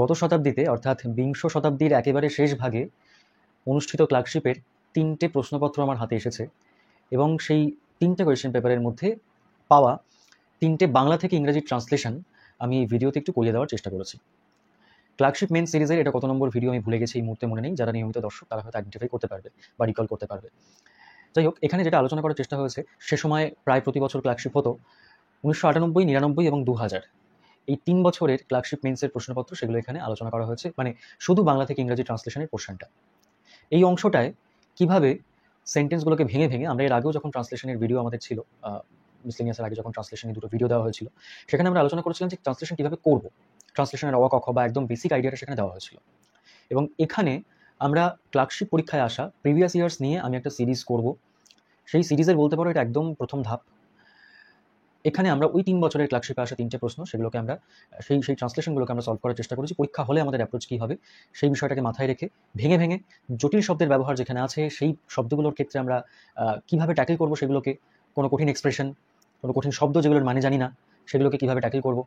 গত শতাব্দীতে অর্থাৎ বিংশ শতাব্দীর একেবারে শেষ ভাগে অনুষ্ঠিত ক্লার্কশিপের 3টে প্রশ্নপত্র আমার হাতে এসেছে এবং সেই 3টে কোয়েশ্চেন পেপারের মধ্যে পাওয়া 3টে বাংলা থেকে ইংরেজি ট্রান্সলেশন আমি এই ভিডিওতে একটু করিয়ে দেওয়ার চেষ্টা করেছি। ক্লার্কশিপ মেন সিরিজের এটা কত নম্বর ভিডিও আমি ভুলে গেছি, এই মুহূর্তে মনে নেই। যারা নিয়মিত দর্শক তারা হয়তো আইডেন্টিফাই করতে পারবে বা রিকল করতে পারবে। যাই হোক, এখানে যেটা আলোচনা করার চেষ্টা হয়েছে, সে সময় প্রায় প্রতি বছর ক্লার্কশিপ হতো। 1998, 99 এবং 2000 এই 3 বছরের ক্লার্কশিপ মেন্সের প্রশ্নপত্র সেগুলো এখানে আলোচনা করা হয়েছে, মানে শুধু বাংলা থেকে ইংরেজি ট্রান্সলেশনের পোর্শনটা। এই অংশটায় কিভাবে সেন্টেন্সগুলোকে ভেঙে ভেঙে, আমরা এর আগেও যখন ট্রান্সলেশনের ভিডিও আমাদের ছিল, মিসলেনিয়াসের আগে যখন ট্রান্সলেশনের দুটো ভিডিও দেওয়া হয়েছিল, সেখানে আমরা আলোচনা করেছিলাম যে ট্রান্সলেশন কীভাবে করবো, ট্রান্সলেশনের অ ক খ বা একদম বেসিক আইডিয়াটা সেখানে দেওয়া হয়েছিল। এবং এখানে আমরা ক্লার্কশিপ পরীক্ষায় আসা প্রিভিয়াস ইয়ার্স নিয়ে আমি একটা সিরিজ করব। সেই সিরিজের বলতে পারো এটা একদম প্রথম ধাপ। এখানে আমরা ওই 3 বছরের ক্লার্কশিপে আসা 3টে প্রশ্ন, সেগুলোকে আমরা সেই ট্রান্সলেশনগুলোকে আমরা সলভ করার চেষ্টা করেছি। পরীক্ষা হলে আমাদের অ্যাপ্রোচ কী হবে সেই বিষয়টাকে মাথায় রেখে ভেঙে ভেঙে জটিল শব্দের ব্যবহার যেখানে আছে সেই শব্দগুলোর ক্ষেত্রে আমরা কীভাবে ট্যাকেল করবো সেগুলোকে, কোনো কঠিন এক্সপ্রেশন, কোনো কঠিন শব্দ যেগুলোর মানে জানি না সেগুলোকে কীভাবে ট্যাকেল করবো,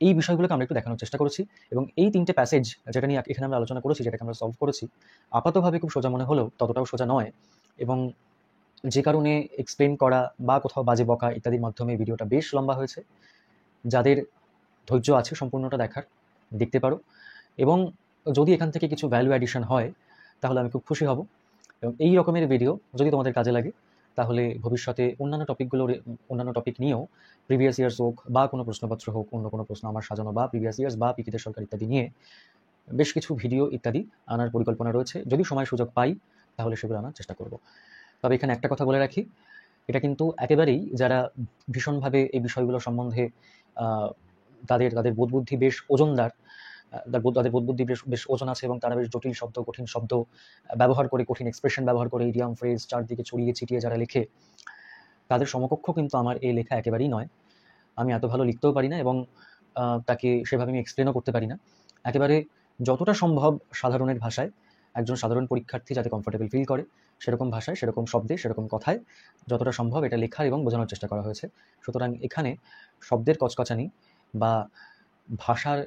এই বিষয়গুলোকে আমরা একটু দেখানোর চেষ্টা করেছি। এবং এই 3টে প্যাসেজ যেটা নিয়ে এখানে আমরা আলোচনা করেছি, যেটাকে আমরা সলভ করেছি, আপাতভাবে খুব সোজা মনে হলেও ততটাও সোজা নয়। এবং যে কারণে এক্সপ্লেন করা বা কোথাও বাজে বকা ইত্যাদির মাধ্যমে ভিডিওটা বেশ লম্বা হয়েছে। যাদের ধৈর্য আছে সম্পূর্ণটা দেখার, দেখতে পারো। এবং যদি এখান থেকে কিছু ভ্যালু অ্যাডিশন হয় তাহলে আমি খুব খুশি হব। এবং এই রকমের ভিডিও যদি তোমাদের কাজে লাগে তাহলে ভবিষ্যতে অন্যান্য টপিক নিয়েও, প্রিভিয়াস ইয়ার্স হোক বা কোনো প্রশ্নপত্র হোক, অন্য কোনো প্রশ্ন আমার সাজানো বা প্রিভিয়াস ইয়ার্স বা পিকিদের সরকার ইত্যাদি নিয়ে বেশ কিছু ভিডিও ইত্যাদি আনার পরিকল্পনা রয়েছে। যদি সময় সুযোগ পাই তাহলে সেগুলো আনার চেষ্টা করব। তবে এখানে একটা কথা বলে রাখি, এটা কিন্তু একেবারেই যারা ভীষণভাবে এই বিষয়গুলো সম্বন্ধে তাদের তাদের বোধবুদ্ধি বেশ ওজনদার, তাদের বোধবুদ্ধি বেশ বেশ ওজন আছে এবং তারা বেশ জটিল শব্দ, কঠিন শব্দ ব্যবহার করে, কঠিন এক্সপ্রেশন ব্যবহার করে, ইডিয়াম ফ্রেজ চারদিকে ছড়িয়ে ছিটিয়ে যারা লেখে, তাদের সমকক্ষ কিন্তু আমার এই লেখা একেবারেই নয়। আমি এত ভালো লিখতেও পারি না এবং তাকে সেভাবে আমি এক্সপ্লেনও করতে পারি না। একেবারে যতটা সম্ভব সাধারণের ভাষায়, একজন সাধারণ পরীক্ষার্থী যাতে কমফোর্টেবল ফিল করে সেরকম ভাষায়, সেরকম শব্দে, সেরকম কথায় যতটা সম্ভব এটা লেখার এবং বোঝানোর চেষ্টা করা হয়েছে। সুতরাং এখানে শব্দের কচকচানি বা ভাষার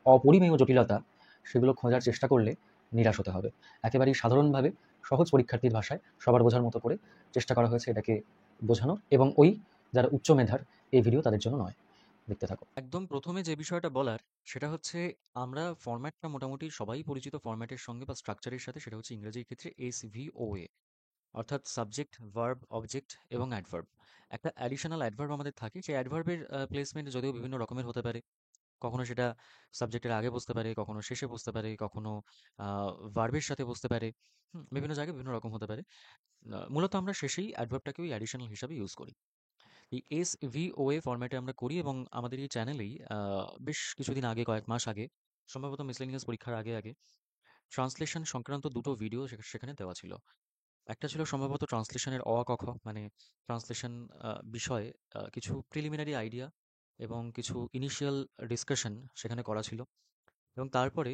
অপরিমেয় জটিলতা সেগুলো খোঁজার চেষ্টা করলে নিরাশ হতে হবে। একেবারেই সাধারণভাবে সহজ পরীক্ষার্থীর ভাষায় সবার বোঝার মতো করে চেষ্টা করা হয়েছে এটাকে বোঝানোর। এবং ওই যারা উচ্চ মেধার এই ভিডিও তাদের জন্য নয়। দেখতে থাকো। একদম প্রথমে যে বিষয়টা বলার সেটা হচ্ছে আমরা ফরম্যাটটা মোটামুটি সবাই পরিচিত ফরম্যাটের সঙ্গে বা স্ট্রাকচারের সাথে, সেটা হচ্ছে ইংরেজির ক্ষেত্রে SVOA, অর্থাৎ সাবজেক্ট, ভার্ব, অবজেক্ট এবং অ্যাডভার্ব। একটা অ্যাডিশনাল অ্যাডভার্ব আমাদের থাকে, সেই অ্যাডভার্বের প্লেসমেন্ট যদিও বিভিন্ন রকমের হতে পারে। কখনো সেটা সাবজেক্টের আগে বসতে পারে, কখনো শেষে বসতে পারে, কখনো ভার্বের সাথে বসতে পারে। বিভিন্ন জায়গায় বিভিন্ন রকম হতে পারে। মূলত আমরা শেষেই অ্যাডভার্বটাকে ওই অ্যাডিশনাল হিসাবে ইউজ করি। এই SVOA ফরম্যাটে আমরা করি এবং আমাদের এই চ্যানেলেই বেশ কিছুদিন আগে, কয়েক মাস আগে, সম্ভবত মিসলেনিয়াস পরীক্ষার আগে আগে ট্রান্সলেশন সংক্রান্ত দুটো ভিডিও সেখানে দেওয়া ছিল। একটা ছিল সম্ভবত ট্রান্সলেশনের অ ক খ, মানে ট্রান্সলেশন বিষয়ে কিছু প্রিলিমিনারি আইডিয়া এবং কিছু ইনিশিয়াল ডিসকাশন সেখানে করা ছিল। এবং তারপরে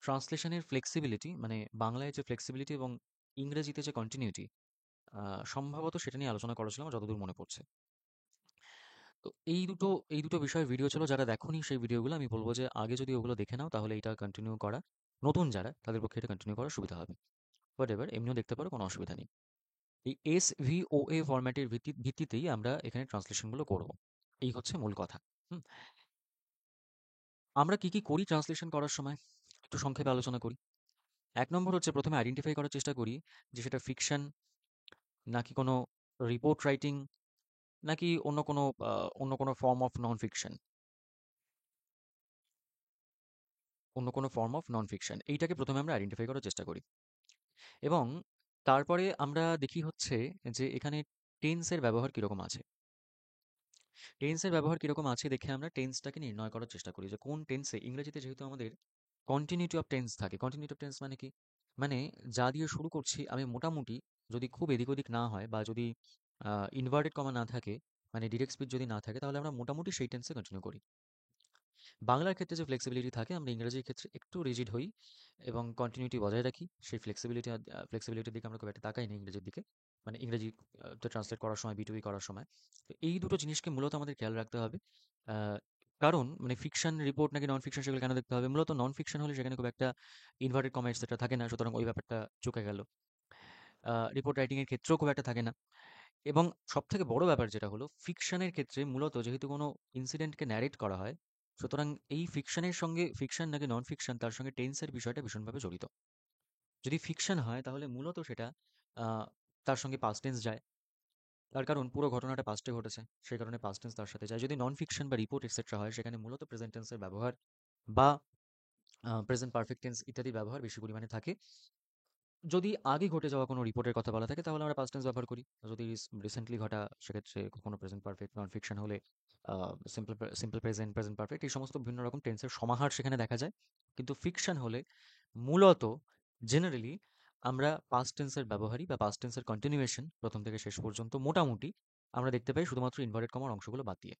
ট্রান্সলেশনের ফ্লেক্সিবিলিটি, মানে বাংলায় যে ফ্লেক্সিবিলিটি এবং ইংরেজিতে যে কন্টিনিউটি, সম্ভবত সেটা নিয়ে আলোচনা করেছিলাম আমার যতদূর মনে পড়ছে। তো এই দুটো বিষয়ের ভিডিও ছিল। যারা দেখোনি সেই ভিডিওগুলো, আমি বলবো যে আগে যদি ওগুলো দেখে নাও তাহলে এটা কন্টিনিউ করা, নতুন যারা তাদের পক্ষে এটা কন্টিনিউ করা সুবিধা হবে। বাট এবার এমনিও দেখতে পারো, কোনো অসুবিধা নেই। এই SVOA ফরম্যাটের ভিত্তিতেই আমরা এখানে ট্রান্সলেশনগুলো করব। এই হচ্ছে মূল কথা। হুম আমরা কি কি করি ট্রান্সলেশন করার সময় একটু সংক্ষেপে আলোচনা করি। 1 নম্বর হচ্ছে প্রথমে আইডেন্টিফাই করার চেষ্টা করি যে সেটা ফিকশন, নাকি কোনো রিপোর্ট রাইটিং, নাকি অন্য কোনো ফর্ম অফ নন ফিকশন, অন্য কোনো ফর্ম অফ নন ফিকশন। এইটাকে প্রথমে আমরা আইডেন্টিফাই করার চেষ্টা করি এবং তারপরে আমরা দেখি হচ্ছে যে এখানে টেন্সের ব্যবহার কীরকম আছে। টেন্সের ব্যবহার কীরকম আছে দেখে আমরা টেন্সটাকে নির্ণয় করার চেষ্টা করি যে কোন টেন্সে, ইংরেজিতে যেহেতু আমাদের কন্টিনিউটি অফ টেন্স থাকে। কন্টিনিউটি অফ টেন্স মানে কি? মানে যা দিয়ে শুরু করছি আমি মোটামুটি, যদি খুব এদিক ওদিক না হয় বা যদি ইনভার্টেড কমা না থাকে, মানে ডিরেক্ট স্পিচ যদি না থাকে, তাহলে আমরা মোটামুটি সেই টেন্সে কন্টিনিউ করি। বাংলার ক্ষেত্রে যে ফ্লেক্সিবিলিটি থাকে, আমরা ইংরেজির ক্ষেত্রে একটু রিজিড হই এবং কন্টিনিউটি বজায় রাখি। সেই ফ্লেক্সিবিলিটির দিকে আমরা খুব একটা তাকাই না ইংরেজির দিকে, মানে ইংরেজি তো ট্রান্সলেট করার সময়, B2B করার সময়। তো এই দুটো জিনিসকে মূলত আমাদের খেয়াল রাখতে হবে। কারণ মানে ফিকশন রিপোর্ট নাকি নন ফিকশন সেগুলো কেন দেখতে হবে? মূলত নন ফিকশন হলে সেখানে খুব একটা ইনভার্টেড কমা এটসেট্রা থাকে না। সুতরাং ওই ব্যাপারটা চুকে গেল। রিপোর্ট রাইটিং এর ক্ষেত্রেও খুব একটা থাকে না। এবং সবথেকে বড় ব্যাপার যেটা হলো ফিকশনের ক্ষেত্রে মূলত যেহেতু কোনো ইনসিডেন্টকে ন্যারেট করা হয়, সুতরাং এই ফিকশনের সঙ্গে ফিকশন নাকি নন ফিকশন তার সঙ্গে টেন্সের বিষয়টা ভীষণভাবে জড়িত। যদি ফিকশন হয় তাহলে মূলত সেটা আ তার সঙ্গে পাস্ট টেন্স যায়। তার কারণ পুরো ঘটনাটা পাস্টে ঘটেছে। সেই কারণে পাস্ট টেন্স তার সাথে যায়। যদি নন ফিকশন বা রিপোর্ট এটসেট্রা হয় সেখানে মূলত প্রেজেন্ট টেন্সের ব্যবহার বা প্রেজেন্ট পারফেক্ট টেন্স ইত্যাদির ব্যবহার বেশি পরিমাণে থাকে। যদি আগে ঘটে যাওয়া কোনো রিপোর্টের কথা বলা থাকে তাহলে আমরা পাস্ট টেন্স ব্যবহার করি। যদি রিসেন্টলি ঘটা সেক্ষেত্রে কোনো প্রেজেন্ট পারফেক্ট, নন ফিকশন হলে সিম্পল প্রেজেন্ট, প্রেজেন্ট পারফেক্ট এই সমস্ত বিভিন্ন রকম টেন্সের সমাহার সেখানে দেখা যায়। কিন্তু ফিকশন হলে মূলত জেনারেলি আমরা পাস্ট টেন্সের ব্যবহারই বা পাস্ট টেন্সের কন্টিনিউয়েশন প্রথম থেকে শেষ পর্যন্ত মোটামুটি আমরা দেখতে পাই শুধুমাত্র ইনভার্টেড কমার অংশগুলো বাদ দিয়ে।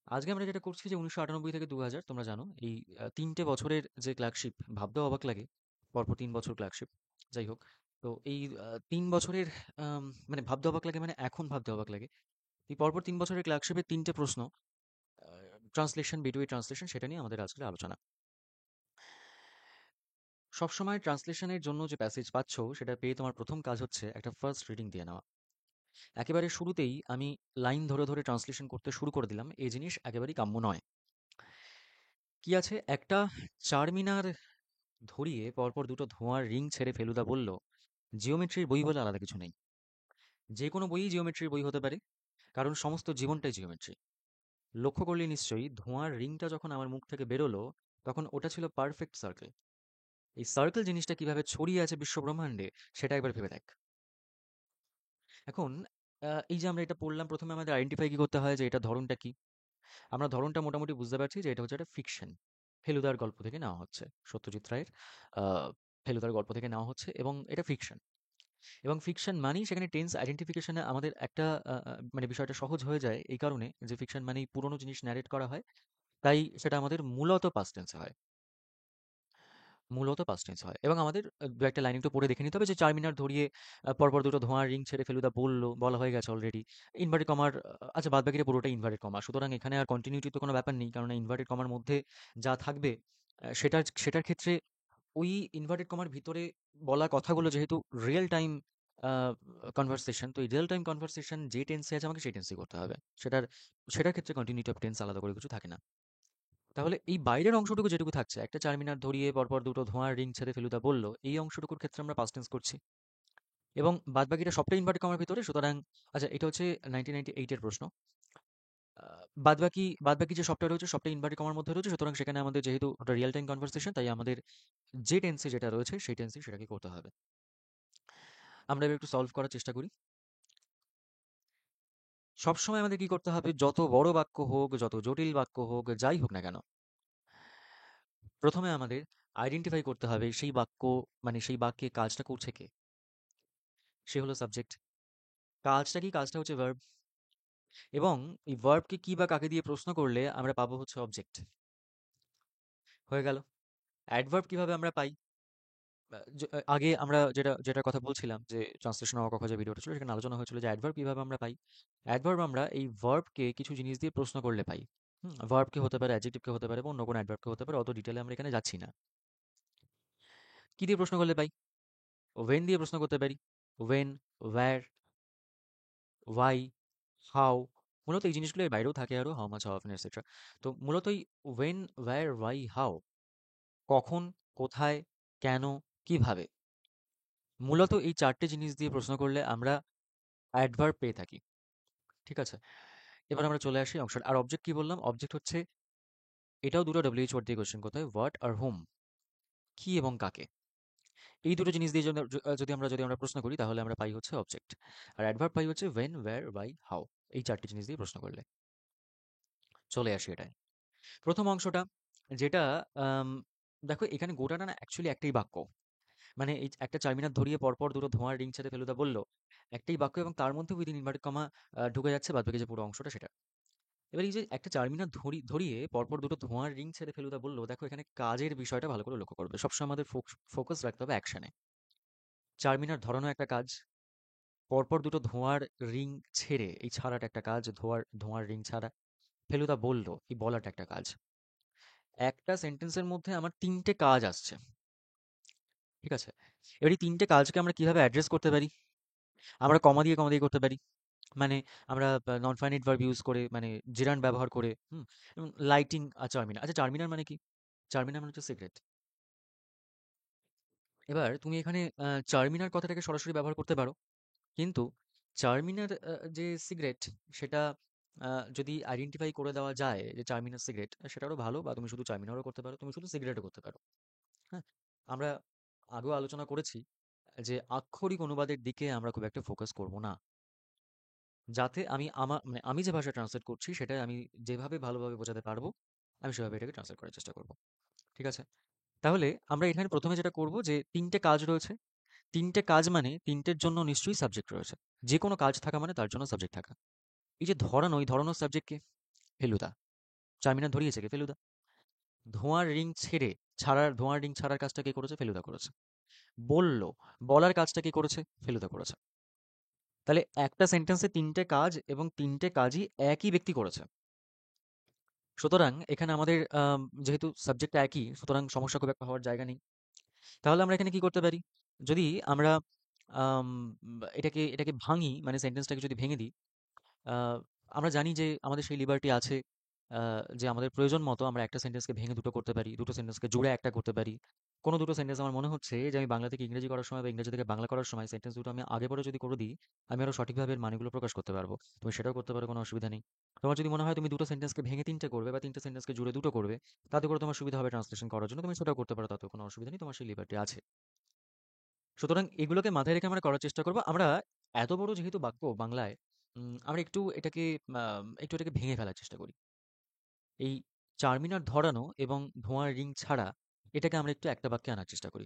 আজকে আমরা যেটা করছি যে ১৯৯৮ থেকে ২০০০ তোমরা জানো এই ৩ টে বছরের যে ক্লার্কশিপ ভাবতেও অবাক লাগে। পরপর ৩ বছর ক্লার্কশিপ। যাই হোক। তো এই ৩ বছরের মানে ভাবতে অবাক লাগে মানে এখন ভাবতে অবাক লাগে। এই পরপর ৩ বছরের ক্লার্কশিপের ৩ টে প্রশ্ন ট্রান্সলেশন, বিটুয়ে ট্রান্সলেশন সেটা নিয়ে আমাদের আজকের আলোচনা। সবসময় ট্রান্সলেশনের জন্য যে প্যাসেজ পাচ্ছ সেটা পেয়ে তোমার প্রথম কাজ হচ্ছে একটা ফার্স্ট রিডিং দিয়ে নেওয়া। একেবারে শুরুতেই আমি লাইন ধরে ধরে ট্রান্সলেশন করতে শুরু করে দিলাম। এই জিনিস একেবারেই কাম্য নয়। কি আছে? একটা চারমিনার ধরিয়ে পরপর দুটো ধোঁয়ার রিং ছেড়ে ফেলুদা বলল, জিওমেট্রির বই বলে আলাদা কিছু নেই। যে কোনো বইই জিওমেট্রির বই হতে পারে, কারণ সমস্ত জীবনটাই জিওমেট্রি। লক্ষ্য করলে নিশ্চয়ই ধোঁয়ার রিংটা যখন আমার মুখ থেকে বেরোলো তখন ওটা ছিল পারফেক্ট সার্কেল। এই সার্কেল জিনিসটা কিভাবে ছড়িয়ে আছে বিশ্ব ব্রহ্মাণ্ডে সেটা একবার ভেবে দেখ। এখন এই যে আমরা এটা পড়লাম প্রথমে আমাদের আইডেন্টিফাই কি করতে হয় যে এটা ধরনটা কি। আমরা ধরনটা মোটামুটি বুঝতে পারছি যে এটা হচ্ছে একটা ফিকশন। ফেলুদার গল্প থেকে নেওয়া হচ্ছে, সত্যজিৎ রায়ের আহ, ফেলুদার গল্প থেকে নেওয়া হচ্ছে এবং এটা ফিকশন। এবং ফিকশন মানেই সেখানে টেন্স আইডেন্টিফিকেশনে আমাদের একটা মানে বিষয়টা সহজ হয়ে যায় এই কারণে যে ফিকশন মানেই পুরোনো জিনিস ন্যারেট করা হয়, তাই সেটা আমাদের মূলত পাস্ট টেন্সে হয়। মূলত পাস্ট টেন্স হয় এবং আমাদের দু একটা লাইন একটু পড়ে দেখে নিতে হবে যে ৪ মিনার ধরিয়ে পরপর দুটো ধোঁয়ার রিং ছেড়ে ফেলুদা বলা হয়ে গেছে অলরেডি। ইনভার্টেড কমার আচ্ছা বাদবাকিটা পুরোটাই ইনভার্টেড কমা। সুতরাং এখানে আর কন্টিনিউটির তো কোনো ব্যাপার নেই। কারণ ইনভার্টেড কমার মধ্যে যা থাকবে সেটার ক্ষেত্রে ওই ইনভার্টেড কমার ভিতরে বলা কথাগুলো যেহেতু রিয়েল টাইম কনভারসেশন, তো এই রিয়েল টাইম কনভারসেশন যে টেন্সে আছে আমাকে সেই টেন্সই করতে হবে। সেটার ক্ষেত্রে কন্টিনিউটি অফ টেন্স আলাদা করে কিছু থাকে না। তাহলে এই বাইরের অংশটুকু যেটুকু থাকছে, একটা ৪ মিনার ধরিয়ে পরপর দুটো ধোঁয়ার রিং ছেড়ে ফেলুদা বলল, এই অংশটুকুর ক্ষেত্রে আমরা পাস্ট টেন্স করছি এবং বাদবাকিটা সবটাই ইনভার্টেড কমার ভিতরে। সুতরাং আচ্ছা এটা হচ্ছে 1998 এর প্রশ্ন। বাদবাকি যে সবটা রয়েছে সবটাই ইনভার্টেড কমার মধ্যে রয়েছে। সুতরাং সেখানে আমাদের যেহেতু ওটা রিয়েল টাইম কনভারসেশন তাই আমাদের যে টেন্সে যেটা রয়েছে সেই টেন্সেই সেটাকে করতে হবে। আমরা এবার একটু সলভ করার চেষ্টা করি। সবসময় আমাদের কি করতে হবে? যত বড় বাক্য হোক, যত জটিল বাক্য হোক, যাই হোক না কেন, প্রথমে আমাদের আইডেন্টিফাই করতে হবে সেই বাক্য মানে সেই বাক্যে কাজটা করছে কে? সে হলো সাবজেক্ট। কাজটা কি? কাজটা হচ্ছে ভার্ব। এবং এই ভার্বকে কি বা কাকে দিয়ে প্রশ্ন করলে আমরা পাবো হচ্ছে অবজেক্ট। হয়ে গেল। অ্যাডভার্ব কিভাবে আমরা পাই? আগে আমরা যেটার কথা বলছিলাম যে ট্রান্সলেশন হওয়া কথা যে ভিডিওটা ছিল সেখানে আলোচনা হয়েছিল যে অ্যাডভার্ব কিভাবে আমরা পাই। অ্যাডভার্ব আমরা এই ভার্বকে কিছু জিনিস দিয়ে প্রশ্ন করলে পাই। ভার্বকে হতে পারে, অ্যাডজেক্টিভকে হতে পারে বা অন্য কোনো অ্যাডভার্বকে হতে পারে। অত ডিটেলে আমরা এখানে যাচ্ছি না। কি দিয়ে প্রশ্ন করলে পাই? ওয়েন দিয়ে প্রশ্ন করতে পারি। When, where, why, how. মূলত এই জিনিসগুলো এর বাইরেও থাকে আরো how much, how often etcetera. তো মূলত এই ওয়েন, ওয়্যার, ওয়াই, হাউ, কখন, কোথায়, কেন, কিভাবে, মূলত এই ৪ টে জিনিস দিয়ে প্রশ্ন করলে আমরা অ্যাডভার্ব পেয়ে থাকি। ঠিক আছে? এবার আমরা চলে আসি অংশ। আর অবজেক্ট কি বললাম? অবজেক্ট হচ্ছে এটাও দুটো WH ওয়ার্ড দিয়ে কোয়েশ্চেন করতে হয়। হোয়াট আর হুম, কি এবং কাকে। এই দুটো জিনিস দিয়ে যদি আমরা প্রশ্ন করি তাহলে আমরা পাই হচ্ছে অবজেক্ট। আর অ্যাডভার্ব পাই হচ্ছে when, where, why, how। এই ৪ টে জিনিস দিয়ে প্রশ্ন করলে। চলে আসি এটায়। প্রথম অংশটা যেটা আম দেখো এখানে গোটাটা না অ্যাকচুয়ালি একটাই বাক্য। মানে এই একটা ৪ মিনার ধরিয়ে পরপর দুটো ধোঁয়ার রিং ছেড়ে ফেলুদা বলল, একটাই বাক্য এবং তার মধ্যে উইদিন ইনভার্টেড কমা ঢুকে যাচ্ছে বাদবাকি যে পুরো অংশটা সেটা। এবার এই যে একটা ৪ মিনার ধরিয়ে পরপর দুটো ধোঁয়ার রিং ছেড়ে ফেলুদা বলল, দেখো এখানে কাজের বিষয়টা ভালো করে লক্ষ্য করবে। সবসময় আমাদের ফোকাস রাখতে হবে অ্যাকশনে। ৪ মিনার ধরানো একটা কাজ, পরপর দুটো ধোঁয়ার রিং ছেড়ে, এই ছাড়াটা একটা কাজ, ধোঁয়ার রিং ছাড়া। ফেলুদা বলল, এই বলাটা একটা কাজ। একটা সেন্টেন্সের মধ্যে আমার ৩ টে কাজ আসছে। ঠিক আছে? এবার এই ৩ টে কাজকে আমরা কিভাবে অ্যাড্রেস করতে পারি? আমরা কমা দিয়ে করতে পারি। মানে আমরা নন ফাইনাইট ভার্ব ইউজ করে, মানে জেরান্ড ব্যবহার করে, লাইটিং আর চারমিনার। আচ্ছা, চারমিনার মানে কি? চারমিনার মানে হচ্ছে সিগারেট। এবার তুমি এখানে চারমিনার কথাটাকে সরাসরি ব্যবহার করতে পারো। কিন্তু চারমিনার যে সিগারেট, সেটা যদি আইডেন্টিফাই করে দেওয়া যায় যে চারমিনার সিগারেট, সেটা আরো ভালো। বা তুমি শুধু চারমিনারও করতে পারো, তুমি শুধু সিগারেটও করতে পারো। হ্যাঁ? আমরা আগেও আলোচনা করেছি যে আক্ষরিক অনুবাদের দিকে আমরা খুব একটা ফোকাস করব না। যাতে মানে আমি যে ভাষা ট্রান্সলেট করছি সেটাই আমি যেভাবে ভালোভাবে বোঝাতে পারবো, আমি সেভাবে এটাকে ট্রান্সলেট করার চেষ্টা করব। ঠিক আছে? তাহলে আমরা এখানে ১ম এ যেটা করব, যে ৩ টে কাজ রয়েছে। ৩ টে কাজ মানে ৩ টের জন্য নিশ্চয়ই সাবজেক্ট রয়েছে। যেকোনো কাজ থাকা মানে তার জন্য সাবজেক্ট থাকা। এই যে ধরানো, এই ধরানোর সাবজেক্ট কে? ফেলুদা। চারমিনার ধরিয়েছে কে? ফেলুদা। ধোঁয়ার রিং ধোঁয়ার রিং ছাড়ার কাজটা কে করেছে? ফেলুদা করেছে। বলল, বলার কাজটা কে করেছে? ফেলুদা করেছে। তাহলে একটা সেন্টেন্সে ৩ টে কাজ, এবং ৩ টে কাজই একই ব্যক্তি করেছে। সুতরাং এখানে আমাদের যেহেতু সাবজেক্ট একই, সুতরাং সমস্যা খুব একটা হওয়ার জায়গা নেই। তাহলে আমরা এখানে কি করতে পারি? যদি আমরা আম এটাকে ভাঙি, মানে সেন্টেন্সটাকে যদি ভেঙে দিই, আ আমরা জানি যে আমাদের সেই লিবার্টি আছে, যে আমাদের প্রয়োজন মতো আমরা একটা সেন্টেন্সকে ভেঙে দুটো করতে পারি, দুটো সেন্টেন্সকে জুড়ে একটা করতে পারি। কোনো দুটো সেন্টেন্স আমার মনে হচ্ছে যে আমি বাংলা থেকে ইংরেজি করার সময় বা ইংরেজি থেকে বাংলা করার সময় সেন্টেন্স দুটো আমি আগে পরে যদি করে দিই, আমি আরো সঠিকভাবে এর মানেগুলো প্রকাশ করতে পারবো। তুমি সেটাও করতে পারো, কোনো অসুবিধা নেই। তোমার যদি মনে হয় তুমি দুটো সেন্টেন্সকে ভেঙে ৩ টে করবে, বা ৩ টে সেন্টেন্সকে জুড়ে দুটো করবে, তাতে করে তোমার সুবিধা হবে ট্রান্সলেশন করার জন্য, তুমি সেটাও করতে পারো, তাতেও কোনো অসুবিধা নেই, তোমার সেই লিবার্টি আছে। সুতরাং এগুলোকে মাথায় রেখে আমরা করার চেষ্টা করব। আমরা এত বড় যেহেতু বাক্য বাংলায়, আমরা একটু এটাকে ভেঙে ফেলার চেষ্টা করি। এই চারমিনার ধরানো এবং ধোঁয়ার রিং ছাড়া, এটাকে আমরা একটু একটা বাক্যে আনার চেষ্টা করি।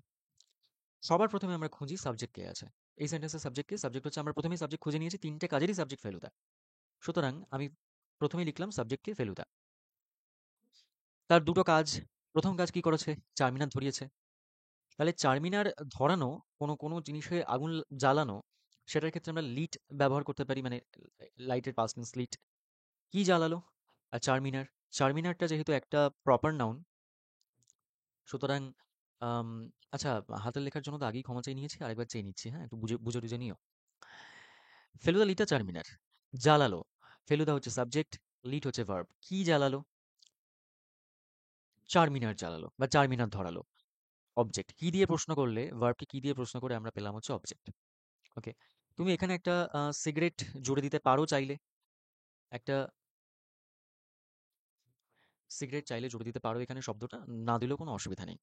সবার ১ম এ আমরা খুঁজি সাবজেক্ট কে আছে। এই সেন্টেন্সের সাবজেক্ট কে? সাবজেক্ট হচ্ছে, আমরা ১ম এই সাবজেক্ট খুঁজে নিয়েছি, ৩ টে কাজেরই সাবজেক্ট ফেলুদা। সুতরাং আমি ১ম এই লিখলাম সাবজেক্ট কে? ফেলুদা। তার দুটো কাজ। ১ম কাজ কি করেছে? চারমিনার ধরিয়েছে। তাহলে চারমিনার ধরানো, কোনো জিনিসে আগুন জ্বালানো, সেটার ক্ষেত্রে আমরা লিট ব্যবহার করতে পারি, মানে লাইটের পাস্ট টেন্স লিট। কি জ্বালালো? চারমিনার। চারমিনারটা যেহেতু একটা প্রপার নাউন, সুতরাং আম আচ্ছা, হাতের লেখার জন্য তো আগেই ক্ষমা চেয়ে নিয়েছি, আরেকবার চেয়ে নিচ্ছি, হ্যাঁ? একটু বুঝে টুঝে নিও। ফেলুদা লিটটা চারমিনার। জ্বালালো। ফেলুদা হচ্ছে সাবজেক্ট, লিট হচ্ছে ভার্ব। কি জ্বালালো? চারমিনার জ্বালালো বা চারমিনার ধরালো। অবজেক্ট। কি দিয়ে প্রশ্ন করলে, ভার্বকে কি দিয়ে প্রশ্ন করে আমরা পেলাম হচ্ছে অবজেক্ট। ওকে? তুমি এখানে একটা সিগারেট জুড়ে দিতে পারো চাইলে। একটা সিগারেট চাইলে জুড়ে দিতে পারো এখানে শব্দটা, না দিলেও কোনো অসুবিধা নেই।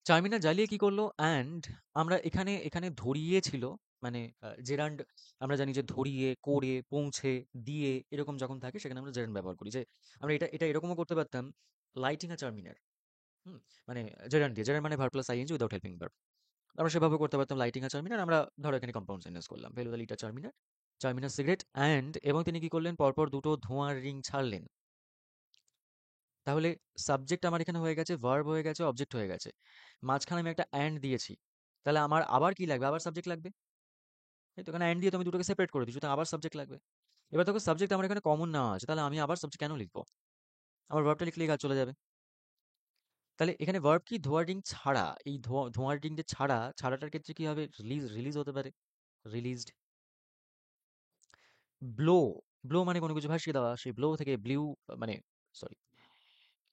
চারমিনার জ্বালিয়ে কি করলো? অ্যান্ড আমরা এখানে এখানে ধরিয়ে ছিল, মানে জেরান্ড। আমরা জানি যে ধরিয়ে, করে, পৌঁছে, দিয়ে এরকম যখন থাকে সেখানে আমরা জেরান্ড ব্যবহার করি। যে আমরা এটা এটা এরকমও করতে পারতাম, লাইটিং আ চারমিনার। হুম? মানে জেরান্ড দিয়ে, জেরান্ড মানে verb plus I N G without helping verb. আমরা সেভাবে করতে পারতাম, লাইটিং আ চারমিনার। আমরা ধরো এখানে কম্পাউন্ড সেন্টেন্স করলাম, ফেলুদা লিটা চারমিনার, চারমিনার সিগারেট অ্যান্ড, এবং তিনি কি করলেন? পরপর দুটো ধোঁয়ার রিং ছাড়লেন। তাহলে সাবজেক্ট আমার এখানে হয়ে গেছে, ভার্ব হয়ে গেছে, অবজেক্ট হয়ে গেছে। মাঝখানে আমি একটা অ্যান্ড দিয়েছি। তাহলে আমার আবার কি লাগবে? আবার সাবজেক্ট লাগবে। এই তো, এখানে অ্যান্ড দিয়ে তো আমি দুটোকে সেপারেট করে দিচ্ছি, তো আবার সাবজেক্ট লাগবে। এবার দেখো সাবজেক্ট আমার এখানে কমন নেওয়া আছে, তাহলে আমি আবার সাবজেক্ট কেন লিখবো? আমার ভার্বটা লিখলেই কাজ চলে যাবে। তাহলে এখানে ভার্ব কি? ধোঁয়ার রিং ছাড়া। এই ধোঁয়ার রিং যে ছাড়াটার ক্ষেত্রে কি হবে? রিলিজ হতে পারে। রিলিজড। ব্লো। ব্লো মানে কোনো কিছু ভাসিয়ে দেওয়া। সেই ব্লো থেকে ব্লিউ, মানে সরি,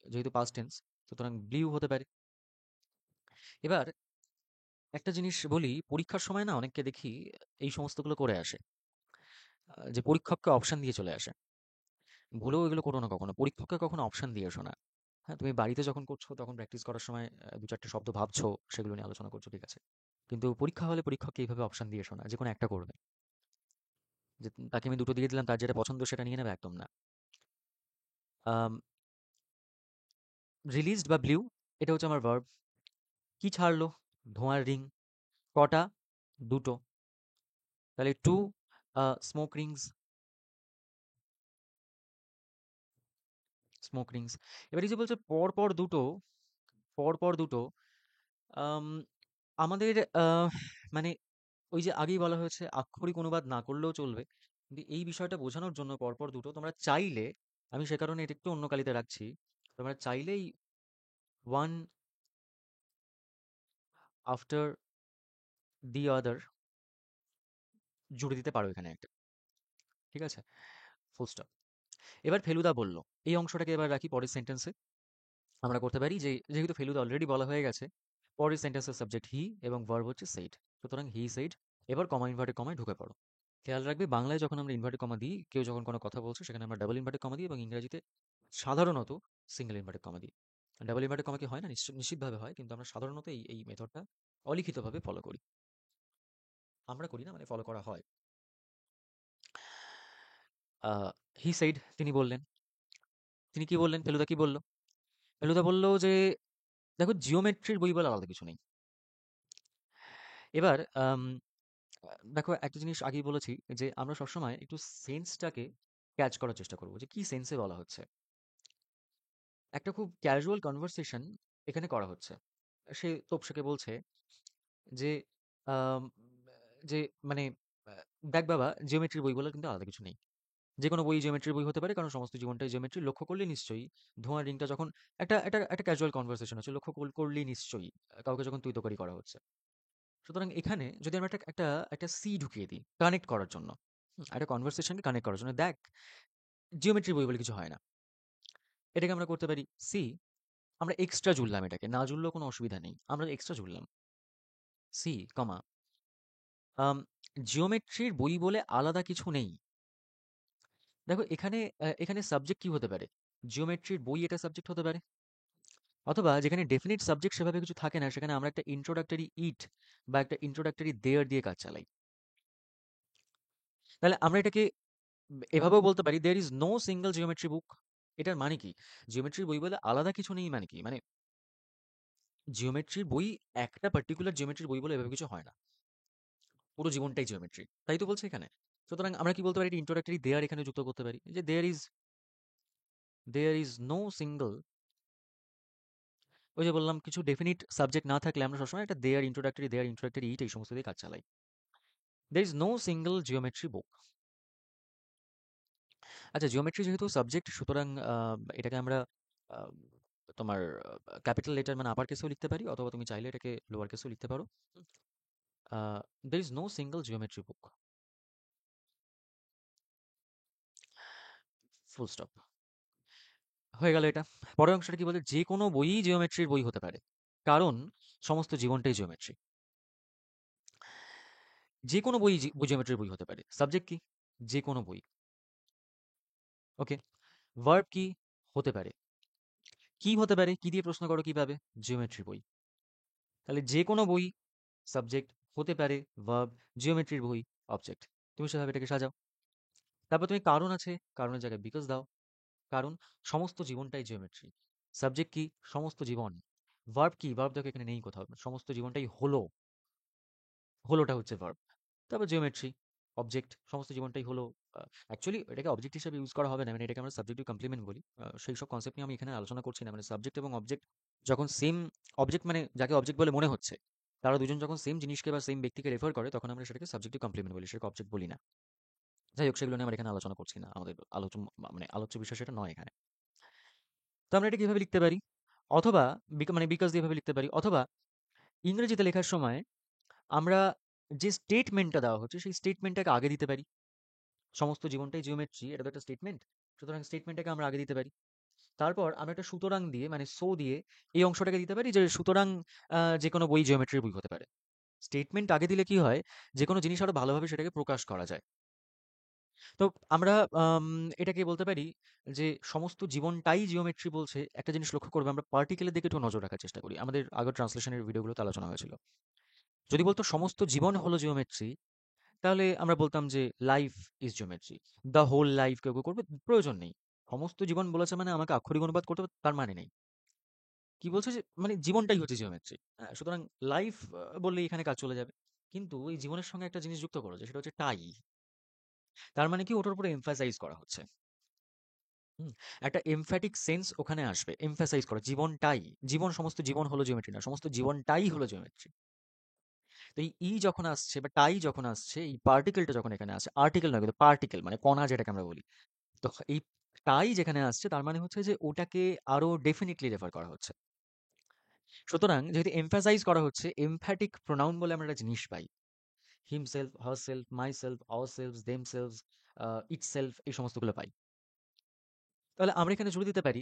যেহেতু পাস্ট টেন্স, সুতরাং ব্লিউ হতে পারে। এবার একটা জিনিস বলি, পরীক্ষার সময় না অনেককে দেখি এই সমস্তগুলো করে আসে, যে পরীক্ষককে অপশন দিয়ে চলে আসে। ভুলেও এগুলো করো না কখনো, পরীক্ষককে কখনো অপশন দিয়ে এসো না। হ্যাঁ, তুমি বাড়িতে যখন করছো তখন প্র্যাকটিস করার সময় দু চারটে শব্দ ভাবছো, সেগুলো নিয়ে আলোচনা করছো, ঠিক আছে। কিন্তু পরীক্ষা হলে পরীক্ষককে এইভাবে অপশন দিয়ে এসো না, যে কোনো একটা করবে। যে তাকে আমি দুটো দিয়ে দিলাম, তার যেটা পছন্দ সেটা নিয়ে নেবে, একদম না। রিলিজড বা ব্লিউ, এটা হচ্ছে আমার ভার্ব। কি ছাড়লো? ধোঁয়ার রিং। কটা? দুটো। তাহলে to smoke Rings. Smoke Rings. এবার এই যে বলছে পর পর দুটো, পর পর দুটো, আম, আমাদের মানে ওই যে আগেই বলা হয়েছে আক্ষরিক অনুবাদ না করলেও চলবে, কিন্তু এই বিষয়টা বোঝানোর জন্য পরপর দুটো তোমরা চাইলে, আমি সে কারণে এটা একটু অন্য কালিতে রাখছি, তোমরা চাইলেই ওয়ান আফটার দি আদার জুড়ে দিতে পারো এখানে একটা। ঠিক আছে? Full stop. এবার ফেলুদা বলল, এই অংশটাকে এবার রাখি পরের সেন্টেন্সে। আমরা করতে পারি যে, যেহেতু ফেলুদা অলরেডি বলা হয়ে গেছে, পরের সেন্টেন্সের সাবজেক্ট হি এবং ভার্ব হচ্ছে সেইড। সুতরাং হি সেইড। এবার কমা ইনভার্টেড কমায় ঢুকে পড়ো। খেয়াল রাখবে, বাংলায় যখন আমরা ইনভার্টেড কমা দিই, কেউ যখন কোনো কথা বলছে, সেখানে আমরা ডাবল ইনভার্টেড কমা দিই, এবং ইংরেজিতে সাধারণত সিঙ্গেল ইনভার্টেড কমা দিই। ডাবল ইনভার্টেড কমা কি হয় না? নিশ্চিতভাবে হয়, কিন্তু আমরা সাধারণত এই মেথডটা অলিখিতভাবে ফলো করি। আমরা করি না, মানে ফলো করা হয়। হি সেইড, তিনি বললেন। তিনি কি বললেন? ফেলুদা কি বলল? ফেলুদা বলল যে, দেখো, জিওমেট্রির বই বলে আলাদা কিছু নেই। এবার দেখো, একটা জিনিস আগেই বলেছি যে আমরা সবসময় একটু সেন্সটাকে ক্যাচ করার চেষ্টা করবো, যে কি সেন্সে বলা হচ্ছে। একটা খুব ক্যাজুয়াল কনভারসেশন এখানে করা হচ্ছে। সে তোপসেকে বলছে যে, আম, যে মানে দেখ বাবা, জিওমেট্রির বই বলে কিন্তু আলাদা কিছু নেই। যে কোনো বই জিওমেট্রির বই হতে পারে, কারণ সমস্ত জীবনটাই জিওমেট্রি। লক্ষ্য করলে নিশ্চয়ই ধোঁয়ার রিংটা যখন একটা একটা একটা ক্যাজুয়াল কনভারসেশন হচ্ছে, লক্ষ্য করলেই নিশ্চয়ই কাউকে যখন তুই তোকারি করা হচ্ছে। সুতরাং এখানে যদি আমরা একটা একটা একটা সি ঢুকিয়ে দিই কানেক্ট করার জন্য, একটা কনভারসেশনকে কানেক্ট করার জন্য, দেখ, জিওমেট্রি বই বলে কিছু হয় না, এটাকে আমরা করতে পারি সি। আমরা এক্সট্রা জুড়লাম, এটাকে না জুড়লেও কোনো অসুবিধা নেই, আমরা এক্সট্রা জুড়লাম সি কমা, জিওমেট্রির বই বলে আলাদা কিছু নেই। দেখো, এখানে এখানে সাবজেক্ট কি হতে পারে? জিওমেট্রির বই এটা সাবজেক্ট হতে পারে, অথবা যেখানে ডেফিনিট সাবজেক্ট সেভাবে কিছু থাকে না, সেখানে আমরা একটা ইন্ট্রোডাক্টরি ইট বা একটা ইন্ট্রোডাক্টরি দেয়ার দিয়ে কাজ চালাই। তাহলে আমরা এটাকে এভাবেও বলতে পারি, there is no single geometry book. এটার মানে কি? জিওমেট্রির বই বলে আলাদা কিছু নেই মানে কি? মানে জিওমেট্রির বই, একটা পার্টিকুলার জিওমেট্রির বই বলে এভাবে কিছু হয় না, পুরো জীবনটাই জিওমেট্রি, তাই তো বলছে এখানে। সুতরাং আমরা কি বলতে পারি? ইন্ট্রোডাক্টরি দেয়ার এখানে যুক্ত করতে পারি, যে দেয়ার ইজ নো সিঙ্গেল। ওই যে বললাম, কিছু ডেফিনিট সাবজেক্ট না থাকলে আমরা সবসময় একটা দেয়ার ইন্ট্রোডাক্টরি ইট এই সমস্ত দিয়ে কাজ চালাই। There is no single geometry book. আচ্ছা, জিওমেট্রি যেহেতু সাবজেক্ট, সুতরাং এটাকে আমরা আহ, তোমার ক্যাপিটাল লেটার মানে আপার কেসেও লিখতে পারি, অথবা তুমি চাইলে এটাকে লোয়ার কেসেও লিখতে পারো। There is no single geometry book, full stop. হয়ে গেল এটা। পরের অংশটা কি বলে? যে কোনো বই জিওমেট্রির বই হতে পারে, কারণ সমস্ত জীবনটাই জিওমেট্রি। যে কোনো বই জিওমেট্রির বই হতে পারে, সাবজেক্ট কি? যে কোনো বই। ওকে। ভার্ব কি? হতে পারে। কি হতে পারে? কি দিয়ে প্রশ্ন করো কিভাবে? জিওমেট্রি বই। তাহলে যে কোনো বই সাবজেক্ট, হতে পারে ভার্ব, জিওমেট্রির বই অবজেক্ট। তুমি সেভাবে এটাকে সাজাও। তারপর তুমি কারণ আছে, কারণের জায়গায় বিকজ দাও। কারণ সমস্ত জীবনটাই জিওমেট্রি। সাবজেক্ট কি? সমস্ত জীবন। ভার্ব কি? ভার্ব দেখো এখানে নেই কোথাও, সমস্ত জীবনটাই হলো, হলোটা হচ্ছে ভার্ব। তারপর জিওমেট্রি অবজেক্ট, সমস্ত জীবনটাই হলো। অ্যাকচুয়ালি এটাকে অবজেক্ট হিসেবে ইউজ করা হবে না, মানে এটাকে আমরা সাবজেক্টিভ কমপ্লিমেন্ট বলি। সেই সব কনসেপ্ট নিয়ে আমি এখানে আলোচনা করছি না। মানে সাবজেক্ট এবং অবজেক্ট যখন সেম, অবজেক্ট মানে যাকে অবজেক্ট বলে মনে হচ্ছে, তারা দুজন যখন সেম জিনিসকে বা সেম ব্যক্তিকে রেফার করে, তখন আমরা সেটাকে সাবজেক্টিভ কমপ্লিমেন্ট বলি, সেটাকে অবজেক্ট বলি না। যাই হোক, সেগুলো নিয়ে আমরা এখানে আলোচনা করছি না, আমাদের মানে আলোচ্য বিষয় সেটা নয় এখানে। তো আমরা এটা কিভাবে লিখতে পারি? অথবা মানে বিকজ দিয়ে ভাবে লিখতে পারি, অথবা ইংরেজিতে লেখার সময় আমরা যে স্টেটমেন্টটা দেওয়া হচ্ছে সেই স্টেটমেন্টটাকে আগে দিতে পারি। সমস্ত জীবনটাই জিওমেট্রি, এটা তো একটা স্টেটমেন্ট। সুতরাং স্টেটমেন্টটাকে আমরা আগে দিতে পারি। তারপর আমরা একটা সুতরাং দিয়ে, মানে সো দিয়ে এই অংশটাকে দিতে পারি, যে সুতরাং যে কোনো বই জিওমেট্রির বই হতে পারে। স্টেটমেন্ট আগে দিলে কি হয়? যে কোনো জিনিস আরো ভালোভাবে সেটাকে প্রকাশ করা যায়। তো আমরা আম, এটাকে বলতে পারি যে সমস্ত জীবনটাই জিওমেট্রি বলছে। একটা জিনিস লক্ষ্য করবে, আমরা পার্টিকেলের দিকে একটু নজর রাখার চেষ্টা করি, আমাদের আগের ট্রান্সলেশনের ভিডিওগুলোতে আলোচনা হয়েছিল। যদি বলতো সমস্ত জীবন হলো জিওমেট্রি, তাহলে আমরা বলতাম যে life is geometry. The whole life কেউ কেউ করবে, প্রয়োজন নেই। সমস্ত জীবন বলেছে মানে আমাকে আক্ষরিক অনুবাদ করতে হবে তার মানে নেই। কি বলছে? যে মানে জীবনটাই হচ্ছে জিওমেট্রি। হ্যাঁ, সুতরাং লাইফ বললে এখানে কাজ চলে যাবে। কিন্তু এই জীবনের সঙ্গে একটা জিনিস যুক্ত করো, যে সেটা হচ্ছে টাই। তার মানে কি? ওটার উপরে এমফাসাইজ করা হচ্ছে। হুম, একটা এমফ্যাটিক সেন্স ওখানে আসবে, এমফাসাইজ করা জীবনটাই। জীবন, সমস্ত জীবন হলো জিওমেট্রি না, সমস্ত জীবনটাই হলো জিওমেট্রি। তো এই যখন আসছে বা টাই যখন আসছে, এই পার্টিকেলটা যখন এখানে আসে, আর্টিকেল নয় কিন্তু পার্টিকেল মানে কণা যেটাকে আমরা বলি। তো এই টাই যেখানে আসছে তার মানে হচ্ছে যে ওটাকে আরো ডেফিনিটলি রেফার করা হচ্ছে। সুতরাং যেহেতু এমফাসাইজ করা হচ্ছে, এমফ্যাটিক প্রোনাউন বলে আমরা একটা জিনিস পাই। Himself, herself, myself, ourselves, themselves, itself, এই সমস্তগুলো পাই। তাহলে আমরা এখানে জুড়ে দিতে পারি